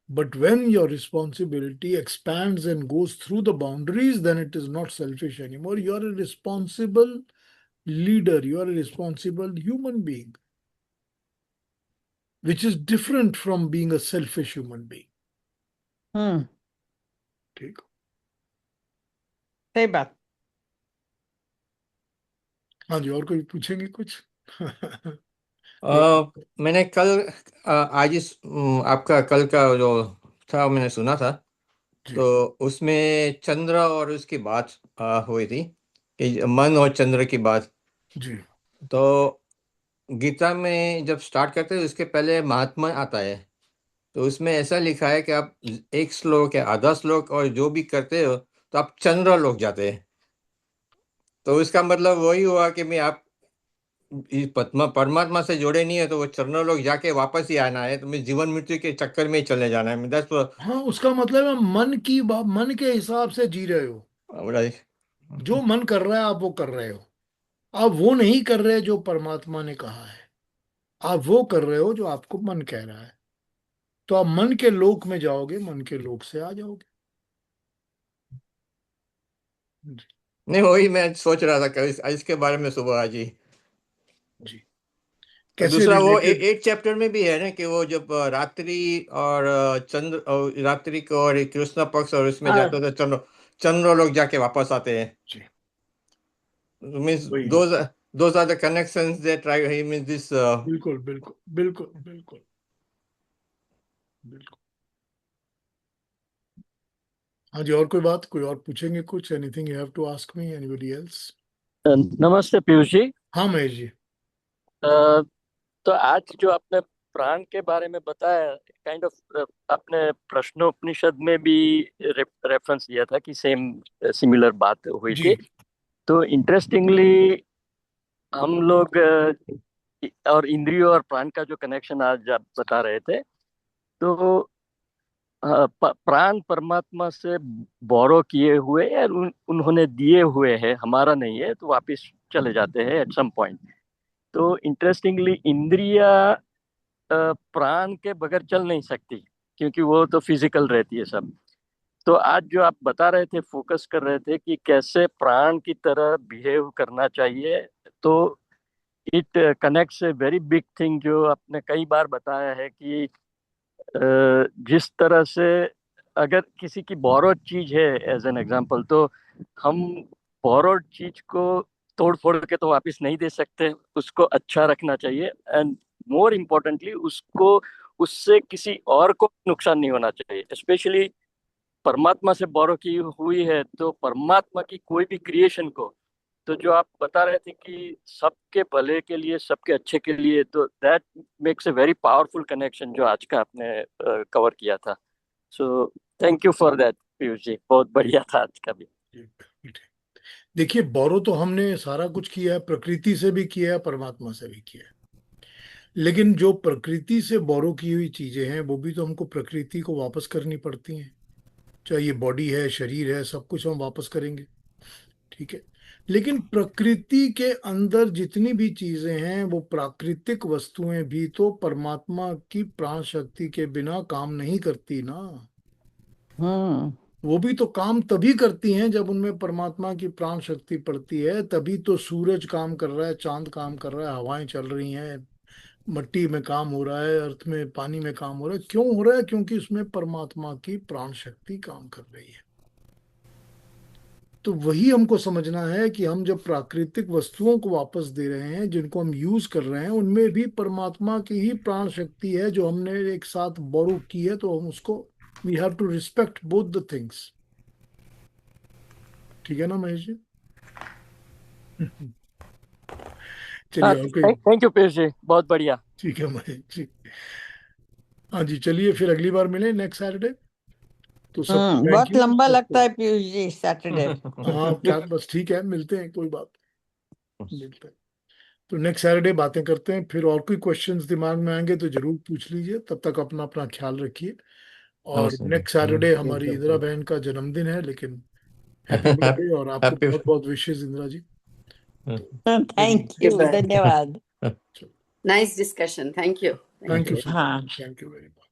Speaker 1: But when your responsibility expands and goes through the boundaries, then it is not selfish anymore. You are a responsible leader, you are a responsible human being, which is different from being a selfish human being।
Speaker 4: हम्म।
Speaker 1: ठीक।
Speaker 4: सही बात।
Speaker 1: हाँ जी, और कोई पूछेंगे कुछ?
Speaker 3: अ, मैंने कल आज आपका कल का जो था मैंने सुना था।
Speaker 1: जी।
Speaker 3: तो उसमें चंद्र और उसकी बात हुई थी कि मन और चंद्र की बात।
Speaker 1: जी।
Speaker 3: तो गीता में जब स्टार्ट करते हैं उसके पहले महात्मा आता है। तो उसमें ऐसा लिखा है कि आप एक श्लोक या आधा श्लोक और जो भी करते हो तो आप चंद्र लोग जाते हैं। तो उसका मतलब वही हुआ कि मैं आप इस परमात्मा से जुड़े नहीं है तो वो चंद्र लोग जाके वापस ही आना है, तो मैं जीवन मृत्यु के चक्कर में ही चले जाना है। दैट्स
Speaker 1: हाँ, उसका मतलब है मन की बात, मन के हिसाब से जी रहे हो।
Speaker 3: राइट।
Speaker 1: जो मन कर रहा है आप वो कर रहे हो। आप वो नहीं कर रहे जो परमात्मा ने कहा है, आप वो कर रहे हो जो आपको मन कह रहा है। तो आप मन के लोक में जाओगे, मन के लोक से आ जाओगे।
Speaker 3: नहीं, वही मैं सोच रहा था कल इसके बारे में सुबह आज ही।
Speaker 1: जी,
Speaker 3: और
Speaker 1: कैसे
Speaker 3: दूसरा वो
Speaker 1: रिलेटेड?
Speaker 3: 8 चैप्टर में भी है ना कि वो जब रात्रि और चंद्र और रात्रि को और कृष्ण पक्ष और इसमें
Speaker 9: हाँ,
Speaker 3: जाते थे, चंद्र लोग जाके वापस आते हैं।
Speaker 1: जी,
Speaker 3: मीन्स
Speaker 1: वही,
Speaker 3: those are the connections that try he means this
Speaker 1: बिल्कुल बिल्कुल बिल्कुल बिल्कुल बिल्कुल। हाँ जी, और कोई बात, कोई और पूछेंगे कुछ? Anything you have to ask me, anybody else?
Speaker 5: नमस्ते पीयूष जी।
Speaker 1: हाँ महेश जी।
Speaker 5: तो आज जो आपने प्राण के बारे में बताया, काइंड ऑफ आपने प्रश्नोपनिषद में भी रेफरेंस दिया था कि सेम सिमिलर बात हुई
Speaker 1: जी,
Speaker 5: थी। तो इंटरेस्टिंगली हम लोग और इंद्रियों और प्राण का जो कनेक्शन आज आप बता रहे थे, तो प्राण परमात्मा से बोरो किए हुए और उन्होंने दिए हुए हैं, हमारा नहीं है, तो वापिस चले जाते हैं एट सम पॉइंट। तो इंटरेस्टिंगली इंद्रिया प्राण के बगैर चल नहीं सकती, क्योंकि वो तो फिजिकल रहती है सब। तो आज जो आप बता रहे थे, फोकस कर रहे थे कि कैसे प्राण की तरह बिहेव करना चाहिए, तो it connects a very big thing जो आपने कई बार बताया है कि जिस तरह से अगर किसी की बोरोड चीज है एज एन एग्जांपल, तो हम बोरोड चीज को तोड़ फोड़ के तो वापस नहीं दे सकते, उसको अच्छा रखना चाहिए। एंड मोर इम्पोर्टेंटली उसको, उससे किसी और को नुकसान नहीं होना चाहिए। स्पेशली परमात्मा से बोरो की हुई है, तो परमात्मा की कोई भी क्रिएशन को, तो जो आप बता रहे थे कि सबके भले के लिए, सबके अच्छे के लिए, तो that makes a very powerful connection जो आज का आपने कवर किया था। So thank you for that Piyush ji, बहुत बढ़िया था आज का भी।
Speaker 1: जी। देखिए, बोरो तो हमने सारा कुछ किया है, प्रकृति से भी किया है, परमात्मा से भी किया है। लेकिन जो प्रकृति से बोरो की हुई चीजें हैं, वो भी तो हमको प्रकृति को वापस करनी पड़ती हैं। चाहे ये बॉडी है, शरीर है, सब कुछ हम वापस करेंगे, ठीक है। लेकिन प्रकृति के अंदर जितनी भी चीजें हैं, वो प्राकृतिक वस्तुएं भी तो परमात्मा की प्राण शक्ति के बिना काम नहीं करती ना।
Speaker 4: हम्म
Speaker 1: वो भी तो काम तभी करती हैं जब उनमें परमात्मा की प्राण शक्ति पड़ती है। तभी तो सूरज काम कर रहा है, चांद काम कर रहा है, हवाएं चल रही हैं, मट्टी में काम हो रहा है, अर्थ में, पानी में काम हो रहा है। क्यों हो रहा है? क्योंकि उसमें परमात्मा की प्राण शक्ति काम कर रही है। तो वही हमको समझना है कि हम जब प्राकृतिक वस्तुओं को वापस दे रहे हैं, जिनको हम यूज कर रहे हैं, उनमें भी परमात्मा की ही प्राण शक्ति है जो हमने एक साथ बोरो की है। तो हम उसको, we have to respect both the things. ठीक है ना महेश जी?
Speaker 5: हाँ,
Speaker 1: चलिए, और कोई?
Speaker 5: थैंक यू पीयूष जी, बहुत बढ़िया।
Speaker 1: ठीक है महेश जी। हाँ जी, चलिए फिर अगली बार मिले नेक्स्ट सैटरडे। तो सबको थैंक
Speaker 4: बहुत
Speaker 1: यू
Speaker 4: लंबा लगता
Speaker 1: सबको।
Speaker 4: है पीयूष जी सैटरडे।
Speaker 1: हाँ क्या, बस ठीक है, मिलते हैं, कोई बात, मिलते हैं। तो नेक्स्ट सैटरडे बातें करते हैं फिर। और कोई क्वेश्चंस दिमाग में आएंगे तो जरूर पूछ लीजिए। तब तक अपना अपना ख्याल रखिए। और
Speaker 3: नमस्ते।
Speaker 1: नेक्स्ट सैटरडे हमारी इंदिरा बहन का जन्मदिन है, लेकिन हैप्पी बर्थडे, और आपको
Speaker 3: हैप्पी
Speaker 1: बहुत बहुत विशेष इंदिरा जी। तो
Speaker 4: थैंक यू, धन्यवाद।
Speaker 6: Nice discussion. Thank you.
Speaker 1: Thank you
Speaker 6: you.
Speaker 1: सुधा,
Speaker 4: हाँ।
Speaker 1: Thank you very much.